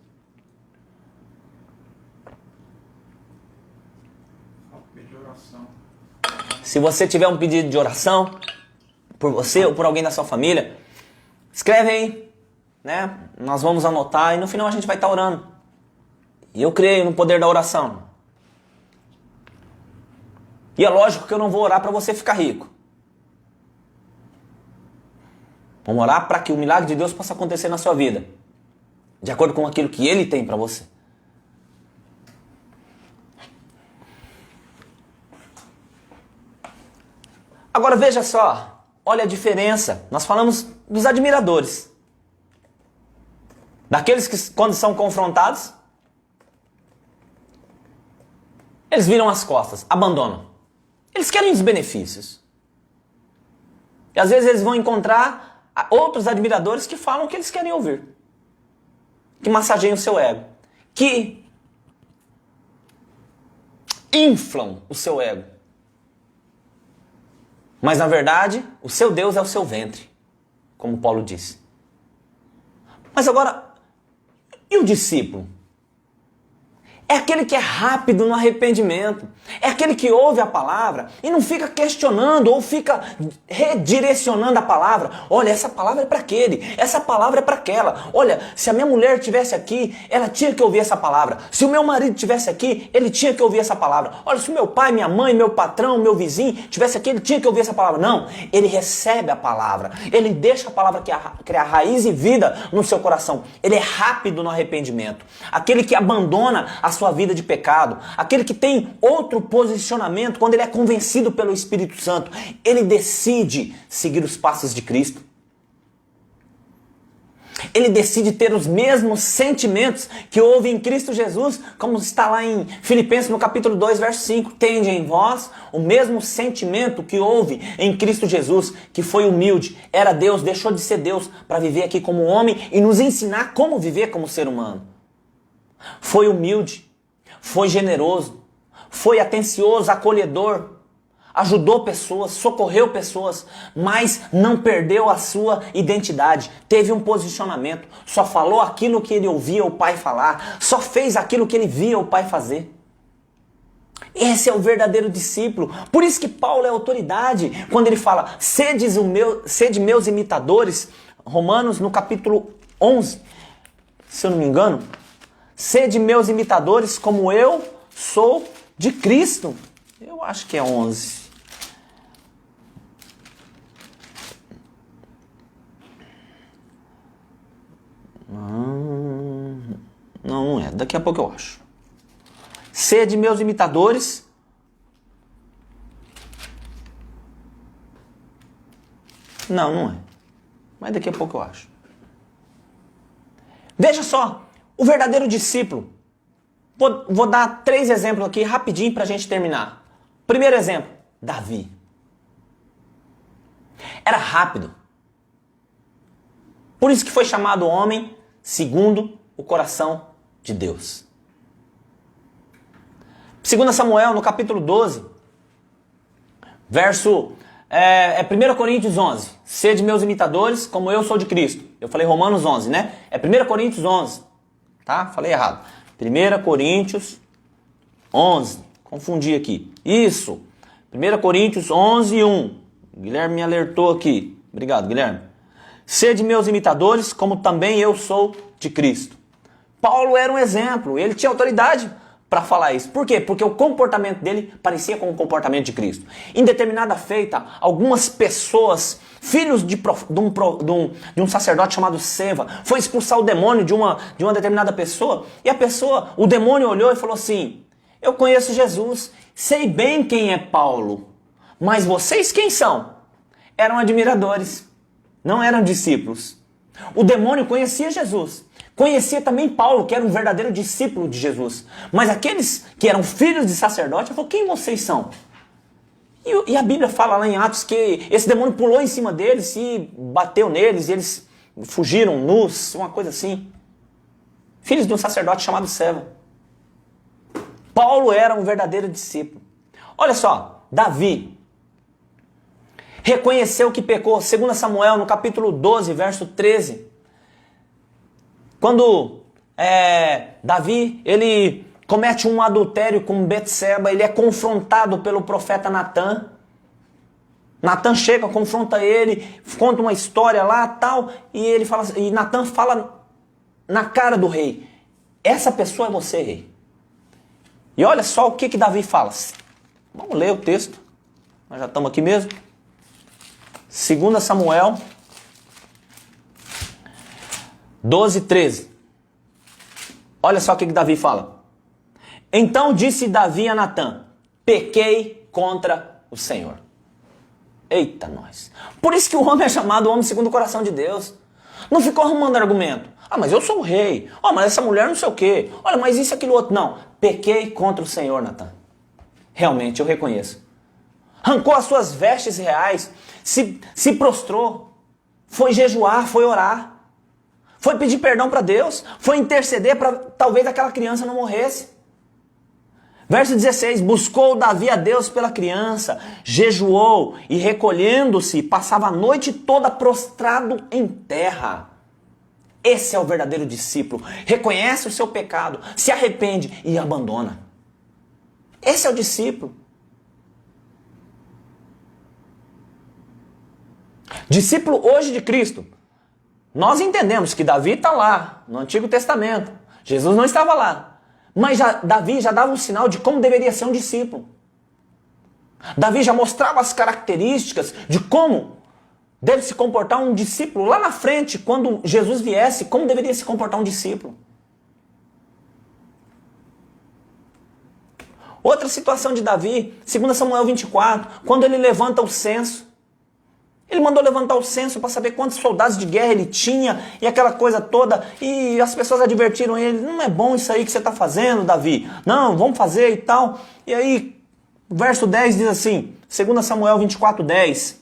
Se você tiver um pedido de oração por você ou por alguém da sua família, escreve aí, Nós vamos anotar e no final a gente vai estar orando. E eu creio no poder da oração. E é lógico que eu não vou orar para você ficar rico. Vamos orar para que o milagre de Deus possa acontecer na sua vida, de acordo com aquilo que Ele tem para você. Agora veja só, olha a diferença. Nós falamos dos admiradores. Daqueles que, quando são confrontados, eles viram as costas, abandonam. Eles querem os benefícios. E às vezes eles vão encontrar outros admiradores que falam o que eles querem ouvir. Que massageiam o seu ego. Que inflam o seu ego. Mas na verdade, o seu Deus é o seu ventre, como Paulo disse. Mas agora, e o discípulo? É aquele que é rápido no arrependimento. É aquele que ouve a palavra e não fica questionando ou fica redirecionando a palavra. Olha, essa palavra é para aquele, essa palavra é para aquela. Olha, se a minha mulher estivesse aqui, ela tinha que ouvir essa palavra. Se o meu marido estivesse aqui, ele tinha que ouvir essa palavra. Olha, se o meu pai, minha mãe, meu patrão, meu vizinho estivesse aqui, ele tinha que ouvir essa palavra. Não, ele recebe a palavra. Ele deixa a palavra criar raiz e vida no seu coração. Ele é rápido no arrependimento. Aquele que abandona a sua vida de pecado, aquele que tem outro posicionamento quando ele é convencido pelo Espírito Santo, ele decide seguir os passos de Cristo. Ele decide ter os mesmos sentimentos que houve em Cristo Jesus, como está lá em Filipenses no capítulo 2, verso 5. Tende em vós o mesmo sentimento que houve em Cristo Jesus, que foi humilde, era Deus, deixou de ser Deus para viver aqui como homem e nos ensinar como viver como ser humano. Foi humilde, foi generoso, foi atencioso, acolhedor, ajudou pessoas, socorreu pessoas, mas não perdeu a sua identidade. Teve um posicionamento, só falou aquilo que ele ouvia o Pai falar, só fez aquilo que ele via o Pai fazer. Esse é o verdadeiro discípulo. Por isso que Paulo é autoridade quando ele fala: sede meus imitadores. Romanos no capítulo 11, se eu não me engano. Sede meus imitadores como eu sou de Cristo. Eu acho que é 11. Não é. Daqui a pouco eu acho. Sede meus imitadores. Não é. Mas daqui a pouco eu acho. Veja só. O verdadeiro discípulo. Vou dar 3 exemplos aqui rapidinho para a gente terminar. Primeiro exemplo, Davi. Era rápido. Por isso que foi chamado homem segundo o coração de Deus. 2 Samuel, no capítulo 12, verso 1 Coríntios 11. Sede meus imitadores, como eu sou de Cristo. Eu falei Romanos 11, né? É 1 Coríntios 11. Tá? Falei errado. 1 Coríntios 11. Confundi aqui. Isso. 1 Coríntios 11, 1. Guilherme me alertou aqui. Obrigado, Guilherme. Sede meus imitadores, como também eu sou de Cristo. Paulo era um exemplo. Ele tinha autoridade para falar isso. Por quê? Porque o comportamento dele parecia com o comportamento de Cristo. Em determinada feita, algumas pessoas, filhos de um sacerdote chamado Seva, foi expulsar o demônio de uma determinada pessoa, e o demônio olhou e falou assim: eu conheço Jesus, sei bem quem é Paulo, mas vocês quem são? Eram admiradores, não eram discípulos. O demônio conhecia Jesus. Conhecia também Paulo, que era um verdadeiro discípulo de Jesus. Mas aqueles que eram filhos de sacerdote, falou: quem vocês são? E a Bíblia fala lá em Atos que esse demônio pulou em cima deles e bateu neles, e eles fugiram nus, uma coisa assim. Filhos de um sacerdote chamado Seva. Paulo era um verdadeiro discípulo. Olha só, Davi reconheceu que pecou. 2 Samuel, no capítulo 12, verso 13. Quando Davi, ele comete um adultério com Betseba, ele é confrontado pelo profeta Natan. Natan chega, confronta ele, conta uma história lá, tal, e Natan fala na cara do rei: essa pessoa é você, rei. E olha só o que Davi fala. Vamos ler o texto. Nós já estamos aqui mesmo. 2 Samuel 12, 13. Olha só o que Davi fala. Então disse Davi a Natã: pequei contra o Senhor. Eita nós. Por isso que o homem é chamado homem segundo o coração de Deus. Não ficou arrumando argumento. Ah, mas eu sou o rei. Oh, mas essa mulher não sei o quê. Olha, mas isso, aquilo, outro. Não. Pequei contra o Senhor, Natã. Realmente, eu reconheço. Arrancou as suas vestes reais. Se prostrou. Foi jejuar, foi orar. Foi pedir perdão para Deus. Foi interceder para talvez aquela criança não morresse. Verso 16. Buscou Davi a Deus pela criança. Jejuou e recolhendo-se, passava a noite toda prostrado em terra. Esse é o verdadeiro discípulo. Reconhece o seu pecado, se arrepende e abandona. Esse é o discípulo. Discípulo hoje de Cristo. Nós entendemos que Davi está lá, no Antigo Testamento. Jesus não estava lá. Mas Davi já dava um sinal de como deveria ser um discípulo. Davi já mostrava as características de como deve se comportar um discípulo lá na frente, quando Jesus viesse, como deveria se comportar um discípulo. Outra situação de Davi, 2 Samuel 24, quando ele levanta o censo. Ele mandou levantar o censo para saber quantos soldados de guerra ele tinha e aquela coisa toda. E as pessoas advertiram ele, não é bom isso aí que você está fazendo, Davi. Não, vamos fazer e tal. E aí, verso 10 diz assim, 2 Samuel 24:10.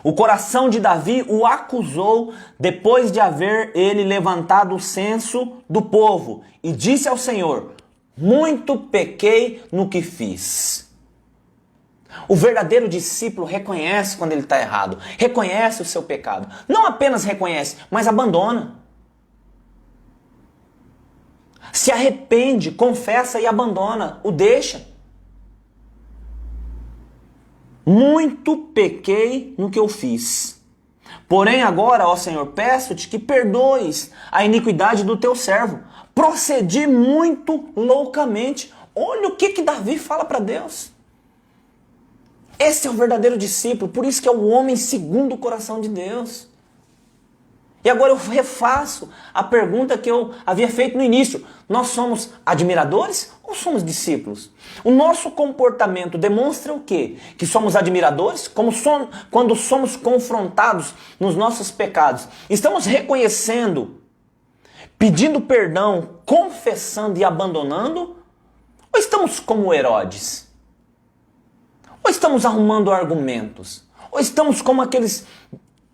O coração de Davi o acusou depois de haver ele levantado o censo do povo. E disse ao Senhor, muito pequei no que fiz. O verdadeiro discípulo reconhece quando ele está errado, reconhece o seu pecado. Não apenas reconhece, mas abandona. Se arrepende, confessa e abandona, o deixa. Muito pequei no que eu fiz. Porém agora, ó Senhor, peço-te que perdoes a iniquidade do teu servo. Procedi muito loucamente. Olha o que Davi fala para Deus. Esse é o verdadeiro discípulo, por isso que é o homem segundo o coração de Deus. E agora eu refaço a pergunta que eu havia feito no início. Nós somos admiradores ou somos discípulos? O nosso comportamento demonstra o quê? Que somos admiradores? Quando somos confrontados nos nossos pecados, estamos reconhecendo, pedindo perdão, confessando e abandonando? Ou estamos como Herodes? Ou estamos arrumando argumentos? Ou estamos como aqueles,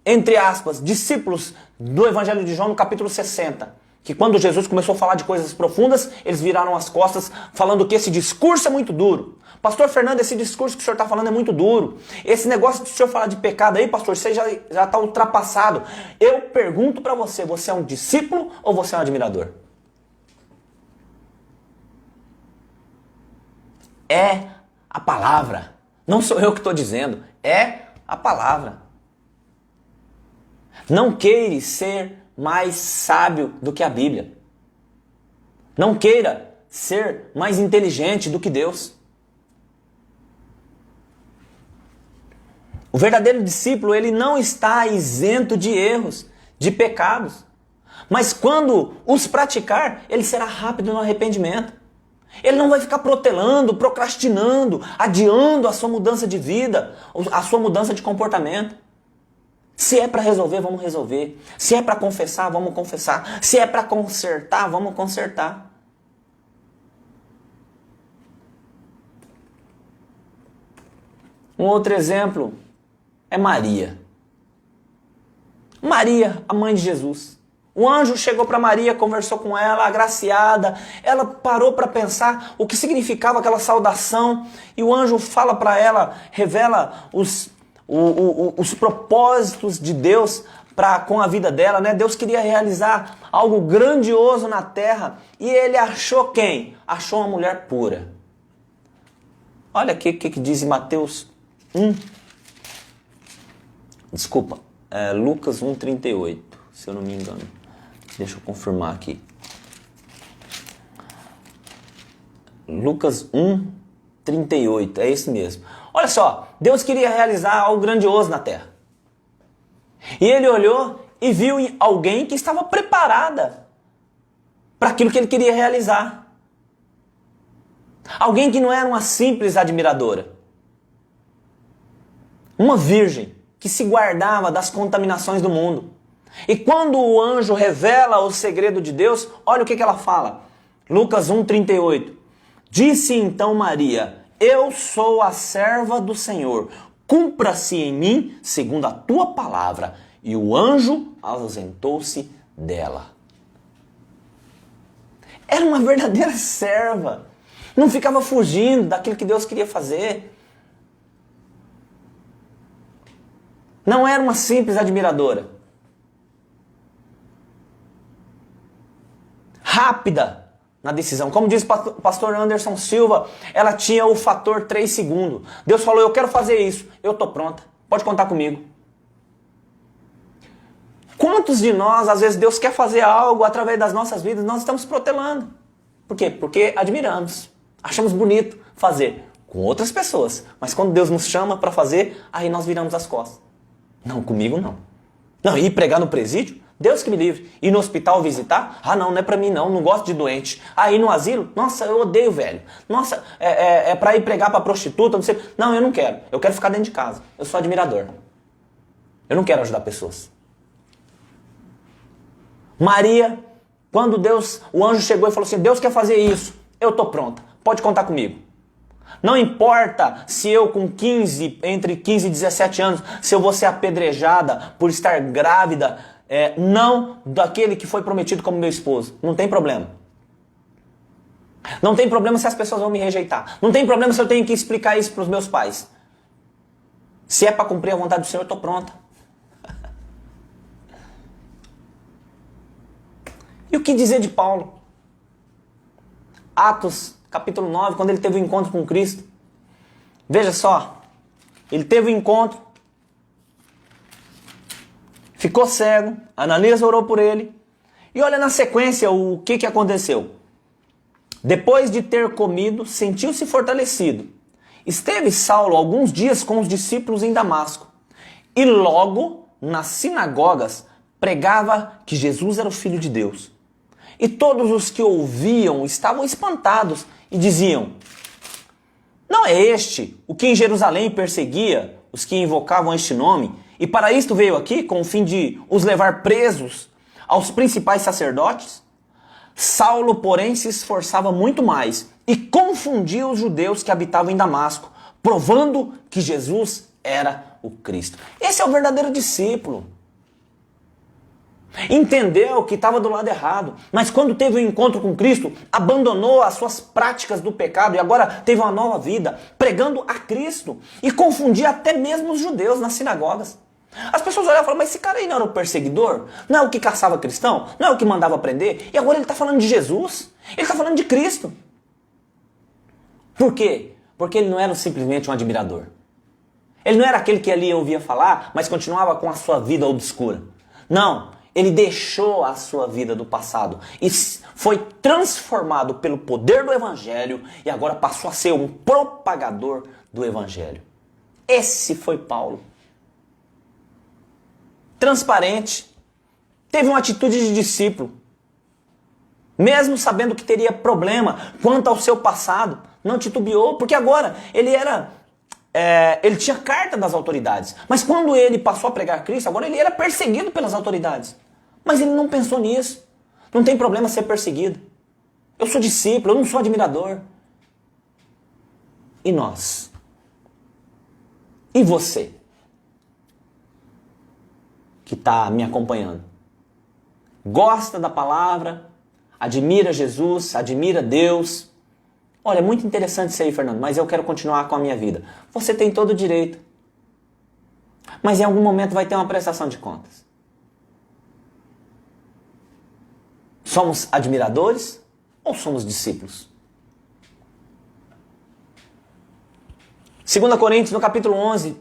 entre aspas, discípulos do Evangelho de João no capítulo 60, que quando Jesus começou a falar de coisas profundas, eles viraram as costas falando que esse discurso é muito duro. Pastor Fernando, esse discurso que o senhor está falando é muito duro. Esse negócio de o senhor falar de pecado aí, pastor, você já está ultrapassado. Eu pergunto para você, você é um discípulo ou você é um admirador? É a palavra. Não sou eu que estou dizendo, é a palavra. Não queira ser mais sábio do que a Bíblia. Não queira ser mais inteligente do que Deus. O verdadeiro discípulo, ele não está isento de erros, de pecados. Mas quando os praticar, ele será rápido no arrependimento. Ele não vai ficar protelando, procrastinando, adiando a sua mudança de vida, a sua mudança de comportamento. Se é para resolver, vamos resolver. Se é para confessar, vamos confessar. Se é para consertar, vamos consertar. Um outro exemplo é Maria. Maria, a mãe de Jesus. O anjo chegou para Maria, conversou com ela, agraciada. Ela parou para pensar o que significava aquela saudação. E o anjo fala para ela, revela os propósitos de Deus com a vida dela, né? Deus queria realizar algo grandioso na terra. E ele achou quem? Achou uma mulher pura. Olha aqui o que diz em Mateus 1. Desculpa, Lucas 1,38, se eu não me engano. Deixa eu confirmar aqui. Lucas 1,38, é esse mesmo. Olha só, Deus queria realizar algo grandioso na terra. E ele olhou e viu alguém que estava preparada para aquilo que ele queria realizar. Alguém que não era uma simples admiradora. Uma virgem que se guardava das contaminações do mundo. E quando o anjo revela o segredo de Deus, olha o que ela fala. Lucas 1,38. Disse então Maria, eu sou a serva do Senhor, cumpra-se em mim segundo a tua palavra. E o anjo ausentou-se dela. Era uma verdadeira serva. Não ficava fugindo daquilo que Deus queria fazer. Não era uma simples admiradora. Rápida na decisão. Como diz o pastor Anderson Silva, ela tinha o fator 3 segundos. Deus falou, eu quero fazer isso. Eu estou pronta. Pode contar comigo. Quantos de nós, às vezes, Deus quer fazer algo através das nossas vidas, nós estamos protelando. Por quê? Porque admiramos. Achamos bonito fazer com outras pessoas. Mas quando Deus nos chama para fazer, aí nós viramos as costas. Não, comigo não. Não, ir pregar no presídio? Deus que me livre. Ir no hospital visitar? Ah, não é pra mim não gosto de doente. Ah, ir no asilo? Nossa, eu odeio velho. Nossa, é pra ir pregar pra prostituta, não sei. Não, eu não quero. Eu quero ficar dentro de casa. Eu sou admirador. Eu não quero ajudar pessoas. Maria, quando o anjo chegou e falou assim, Deus quer fazer isso, eu estou pronta, pode contar comigo. Não importa se eu com entre 15 e 17 anos, se eu vou ser apedrejada por estar grávida, não daquele que foi prometido como meu esposo. Não tem problema. Não tem problema se as pessoas vão me rejeitar. Não tem problema se eu tenho que explicar isso para os meus pais. Se é para cumprir a vontade do Senhor, eu estou pronta. E o que dizer de Paulo? Atos, capítulo 9, quando ele teve o encontro com Cristo. Veja só, ele teve o encontro, ficou cego, Ananias orou por ele, e olha na sequência o que aconteceu. Depois de ter comido, sentiu-se fortalecido. Esteve Saulo alguns dias com os discípulos em Damasco, e logo, nas sinagogas, pregava que Jesus era o Filho de Deus. E todos os que ouviam estavam espantados e diziam, não é este o que em Jerusalém perseguia os que invocavam este nome, e para isto veio aqui com o fim de os levar presos aos principais sacerdotes? Saulo, porém, se esforçava muito mais e confundia os judeus que habitavam em Damasco, provando que Jesus era o Cristo. Esse é o verdadeiro discípulo. Entendeu que estava do lado errado, mas quando teve o encontro com Cristo, abandonou as suas práticas do pecado e agora teve uma nova vida, pregando a Cristo, e confundia até mesmo os judeus nas sinagogas. As pessoas olhavam e falavam, mas esse cara aí não era o perseguidor? Não é o que caçava cristão? Não é o que mandava prender? E agora ele está falando de Jesus? Ele está falando de Cristo. Por quê? Porque ele não era simplesmente um admirador. Ele não era aquele que ali ouvia falar, mas continuava com a sua vida obscura. Não. Ele deixou a sua vida do passado e foi transformado pelo poder do Evangelho e agora passou a ser um propagador do Evangelho. Esse foi Paulo. Transparente, teve uma atitude de discípulo. Mesmo sabendo que teria problema quanto ao seu passado, não titubeou, porque agora ele tinha carta das autoridades. Mas quando ele passou a pregar Cristo, agora ele era perseguido pelas autoridades. Mas ele não pensou nisso. Não tem problema ser perseguido. Eu sou discípulo, eu não sou admirador. E nós? E você? Que está me acompanhando. Gosta da palavra? Admira Jesus? Admira Deus? Olha, é muito interessante isso aí, Fernando, mas eu quero continuar com a minha vida. Você tem todo o direito. Mas em algum momento vai ter uma prestação de contas. Somos admiradores ou somos discípulos? 2 Coríntios, no capítulo 11,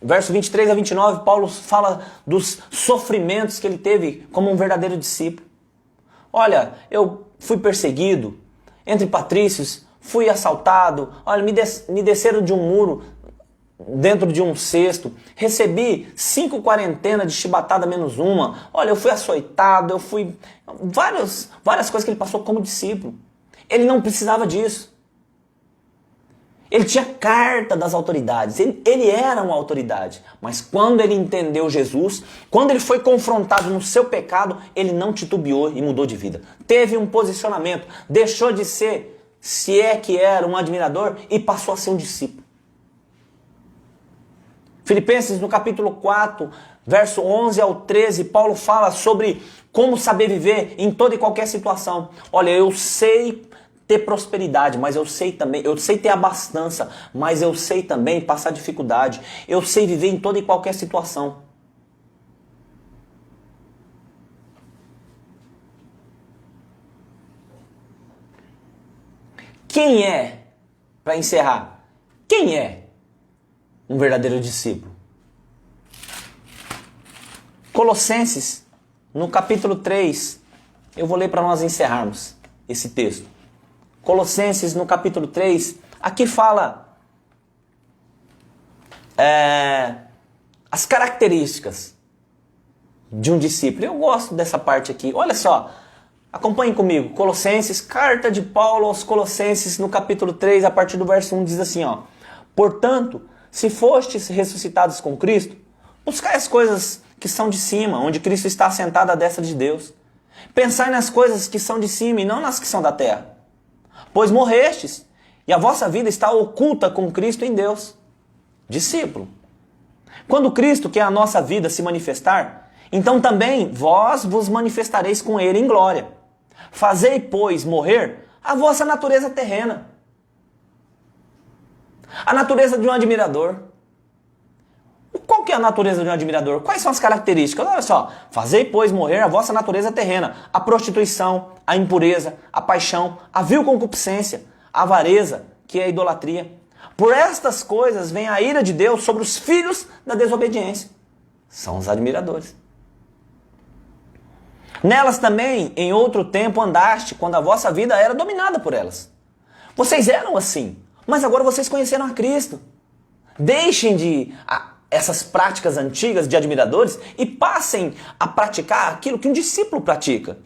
verso 23 a 29, Paulo fala dos sofrimentos que ele teve como um verdadeiro discípulo. Olha, eu fui perseguido entre patrícios, fui assaltado, olha, me desceram de um muro dentro de um cesto, recebi 5 quarentenas de chibatada menos uma, olha, eu fui açoitado, eu fui... Várias coisas que ele passou como discípulo. Ele não precisava disso. Ele tinha carta das autoridades, ele era uma autoridade, mas quando ele entendeu Jesus, quando ele foi confrontado no seu pecado, ele não titubeou e mudou de vida. Teve um posicionamento, deixou de ser, se é que era um admirador, e passou a ser um discípulo. Filipenses, no capítulo 4, verso 11 ao 13, Paulo fala sobre como saber viver em toda e qualquer situação. Olha, eu sei ter prosperidade, mas eu sei ter abastança, mas eu sei também passar dificuldade. Eu sei viver em toda e qualquer situação. Quem é, para encerrar, quem é um verdadeiro discípulo? Colossenses, no capítulo 3, eu vou ler para nós encerrarmos esse texto. Colossenses, no capítulo 3, aqui fala as características de um discípulo. Eu gosto dessa parte aqui. Olha só, acompanhem comigo. Colossenses, carta de Paulo aos Colossenses, no capítulo 3, a partir do verso 1, diz assim, ó: portanto, se fostes ressuscitados com Cristo, Buscai as coisas que são de cima, onde Cristo está assentado à destra de Deus. Pensai nas coisas que são de cima e não nas que são da terra. Pois morrestes, e a vossa vida está oculta com Cristo em Deus. Discípulo. Quando Cristo, que é a nossa vida, se manifestar, então também vós vos manifestareis com Ele em glória. Fazei, pois, morrer a vossa natureza terrena. A natureza de um admirador. Qual que é a natureza de um admirador? Quais são as características? Olha só. Fazei, pois, morrer a vossa natureza terrena. A prostituição, a impureza, a paixão, a vil concupiscência, a avareza, que é a idolatria. Por estas coisas vem a ira de Deus sobre os filhos da desobediência. São os admiradores. Nelas também, em outro tempo, andaste, quando a vossa vida era dominada por elas. Vocês eram assim, mas agora vocês conheceram a Cristo. Deixem de essas práticas antigas de admiradores e passem a praticar aquilo que um discípulo pratica.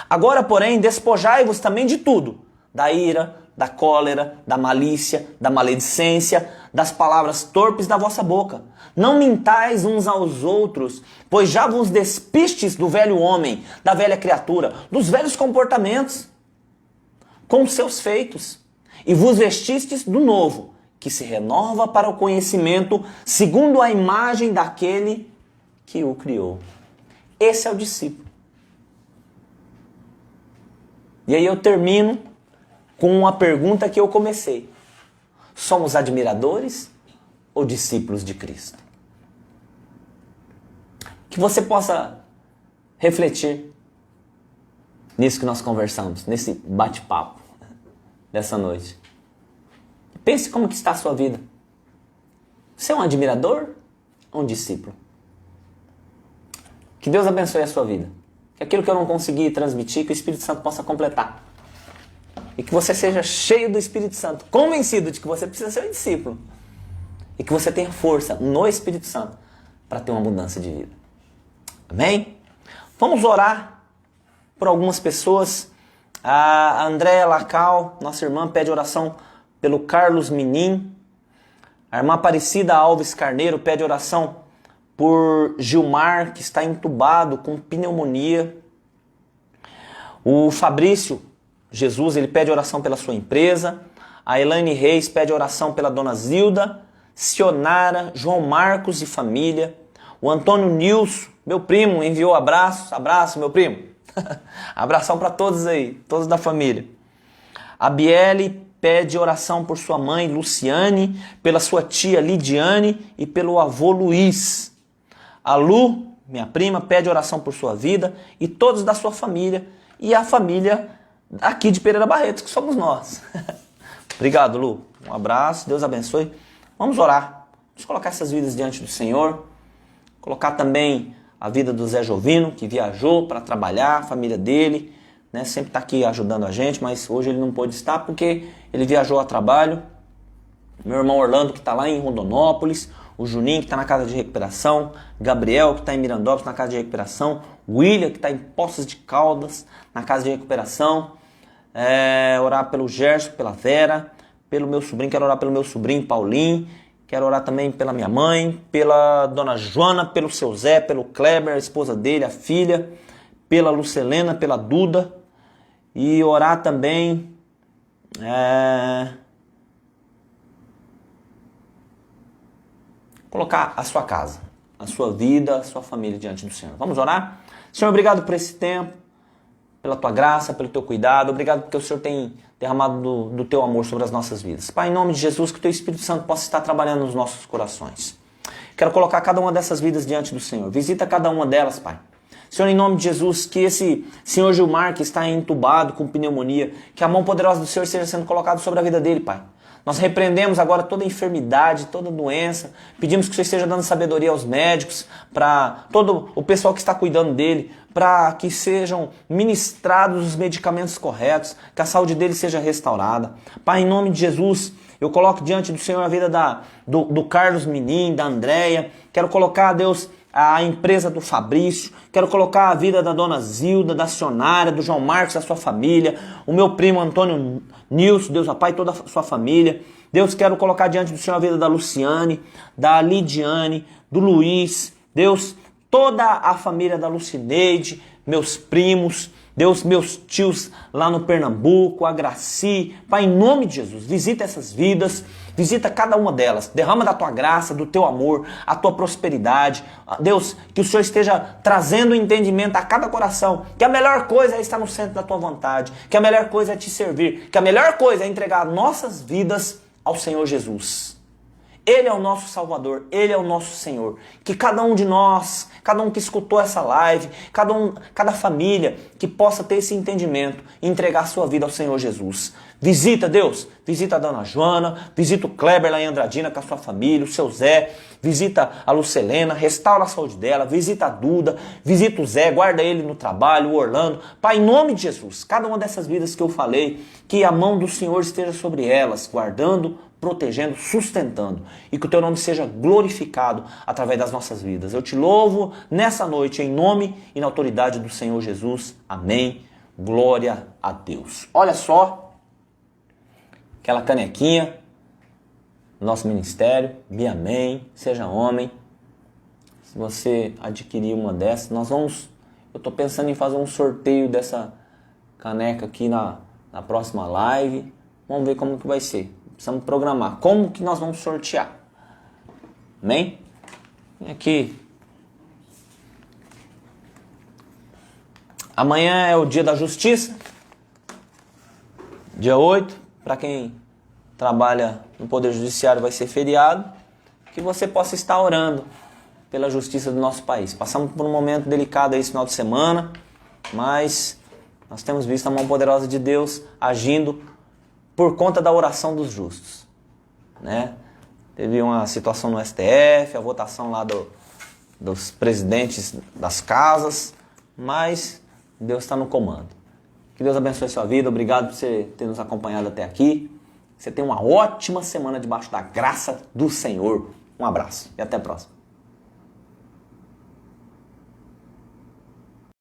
Agora, porém, despojai-vos também de tudo, da ira, da cólera, da malícia, da maledicência, das palavras torpes da vossa boca. Não mintais uns aos outros, pois já vos despistes do velho homem, da velha criatura, dos velhos comportamentos, com seus feitos, e vos vestistes do novo, que se renova para o conhecimento, segundo a imagem daquele que o criou. Esse é o discípulo. E aí eu termino com uma pergunta que eu comecei. Somos admiradores ou discípulos de Cristo? Que você possa refletir nisso que nós conversamos, nesse bate-papo dessa noite. Pense como que está a sua vida. Você é um admirador ou um discípulo? Que Deus abençoe a sua vida. Que aquilo que eu não consegui transmitir, que o Espírito Santo possa completar. E que você seja cheio do Espírito Santo, convencido de que você precisa ser um discípulo. E que você tenha força no Espírito Santo para ter uma mudança de vida. Amém? Vamos orar por algumas pessoas. A Andréa Lacal, nossa irmã, pede oração pelo Carlos Menin. A irmã Aparecida Alves Carneiro pede oração por Gilmar, que está entubado com pneumonia. O Fabrício Jesus, ele pede oração pela sua empresa. A Elaine Reis pede oração pela dona Zilda, Sionara, João Marcos e família. O Antônio Nilson, meu primo, enviou abraços. Abraço, meu primo. Abração para todos aí, todos da família. A Biele pede oração por sua mãe Luciane, pela sua tia Lidiane e pelo avô Luiz. A Lu, minha prima, pede oração por sua vida e todos da sua família e a família aqui de Pereira Barretos, que somos nós. Obrigado, Lu. Um abraço, Deus abençoe. Vamos orar. Vamos colocar essas vidas diante do Senhor. Colocar também a vida do Zé Jovino, que viajou para trabalhar, a família dele, né, sempre está aqui ajudando a gente, mas hoje ele não pôde estar porque ele viajou a trabalho. Meu irmão Orlando, que está lá em Rondonópolis. O Juninho, que está na casa de recuperação. Gabriel, que está em Mirandópolis, na casa de recuperação. William, que está em Poços de Caldas, na casa de recuperação. Orar pelo Gerson, pela Vera, pelo meu sobrinho. Quero orar pelo meu sobrinho Paulinho. Quero orar também pela minha mãe, pela dona Joana, pelo seu Zé, pelo Kleber, a esposa dele, a filha, pela Lucelena, pela Duda. E orar também colocar a sua casa, a sua vida, a sua família diante do Senhor. Vamos orar? Senhor, obrigado por esse tempo, pela tua graça, pelo teu cuidado. Obrigado porque o Senhor tem derramado do teu amor sobre as nossas vidas. Pai, em nome de Jesus, que o teu Espírito Santo possa estar trabalhando nos nossos corações. Quero colocar cada uma dessas vidas diante do Senhor. Visita cada uma delas, Pai. Senhor, em nome de Jesus, que esse senhor Gilmar, que está entubado com pneumonia, que a mão poderosa do Senhor esteja sendo colocada sobre a vida dele, Pai. Nós repreendemos agora toda enfermidade, toda doença. Pedimos que o Senhor esteja dando sabedoria aos médicos, para todo o pessoal que está cuidando dele, para que sejam ministrados os medicamentos corretos, que a saúde dele seja restaurada. Pai, em nome de Jesus, eu coloco diante do Senhor a vida do Carlos Menin, da Andréia. Quero colocar, Deus, a empresa do Fabrício. Quero colocar a vida da dona Zilda, da Sionara, do João Marcos, da sua família. O meu primo Antônio Nilson, Deus, ó Pai, toda a sua família. Deus, quero colocar diante do Senhor a vida da Luciane, da Lidiane, do Luiz, Deus, toda a família da Lucineide, meus primos, Deus, meus tios lá no Pernambuco, a Graci, Pai, em nome de Jesus, visita essas vidas, visita cada uma delas, derrama da tua graça, do teu amor, a tua prosperidade. Deus, que o Senhor esteja trazendo entendimento a cada coração, que a melhor coisa é estar no centro da tua vontade, que a melhor coisa é te servir, que a melhor coisa é entregar nossas vidas ao Senhor Jesus. Ele é o nosso Salvador, Ele é o nosso Senhor. Que cada um de nós, cada um que escutou essa live, cada família que possa ter esse entendimento e entregar sua vida ao Senhor Jesus. Visita, Deus, visita a dona Joana, visita o Kleber lá em Andradina com a sua família, o seu Zé, visita a Lucelena, restaura a saúde dela, visita a Duda, visita o Zé, guarda ele no trabalho, o Orlando. Pai, em nome de Jesus, cada uma dessas vidas que eu falei, que a mão do Senhor esteja sobre elas, guardando, protegendo, sustentando, e que o teu nome seja glorificado através das nossas vidas. Eu te louvo nessa noite em nome e na autoridade do Senhor Jesus. Amém. Glória a Deus. Olha só, aquela canequinha, nosso ministério, Biamém, seja homem. Se você adquirir uma dessas, eu estou pensando em fazer um sorteio dessa caneca aqui na próxima live. Vamos ver como que vai ser. Precisamos programar. Como que nós vamos sortear? Amém? Aqui. Amanhã é o dia da justiça. Dia 8. Para quem trabalha no Poder Judiciário vai ser feriado. Que você possa estar orando pela justiça do nosso país. Passamos por um momento delicado aí esse final de semana. Mas nós temos visto a mão poderosa de Deus agindo por conta da oração dos justos, né? Teve uma situação no STF, a votação lá dos presidentes das casas, mas Deus está no comando. Que Deus abençoe a sua vida, obrigado por você ter nos acompanhado até aqui. Você tenha uma ótima semana debaixo da graça do Senhor. Um abraço e até a próxima.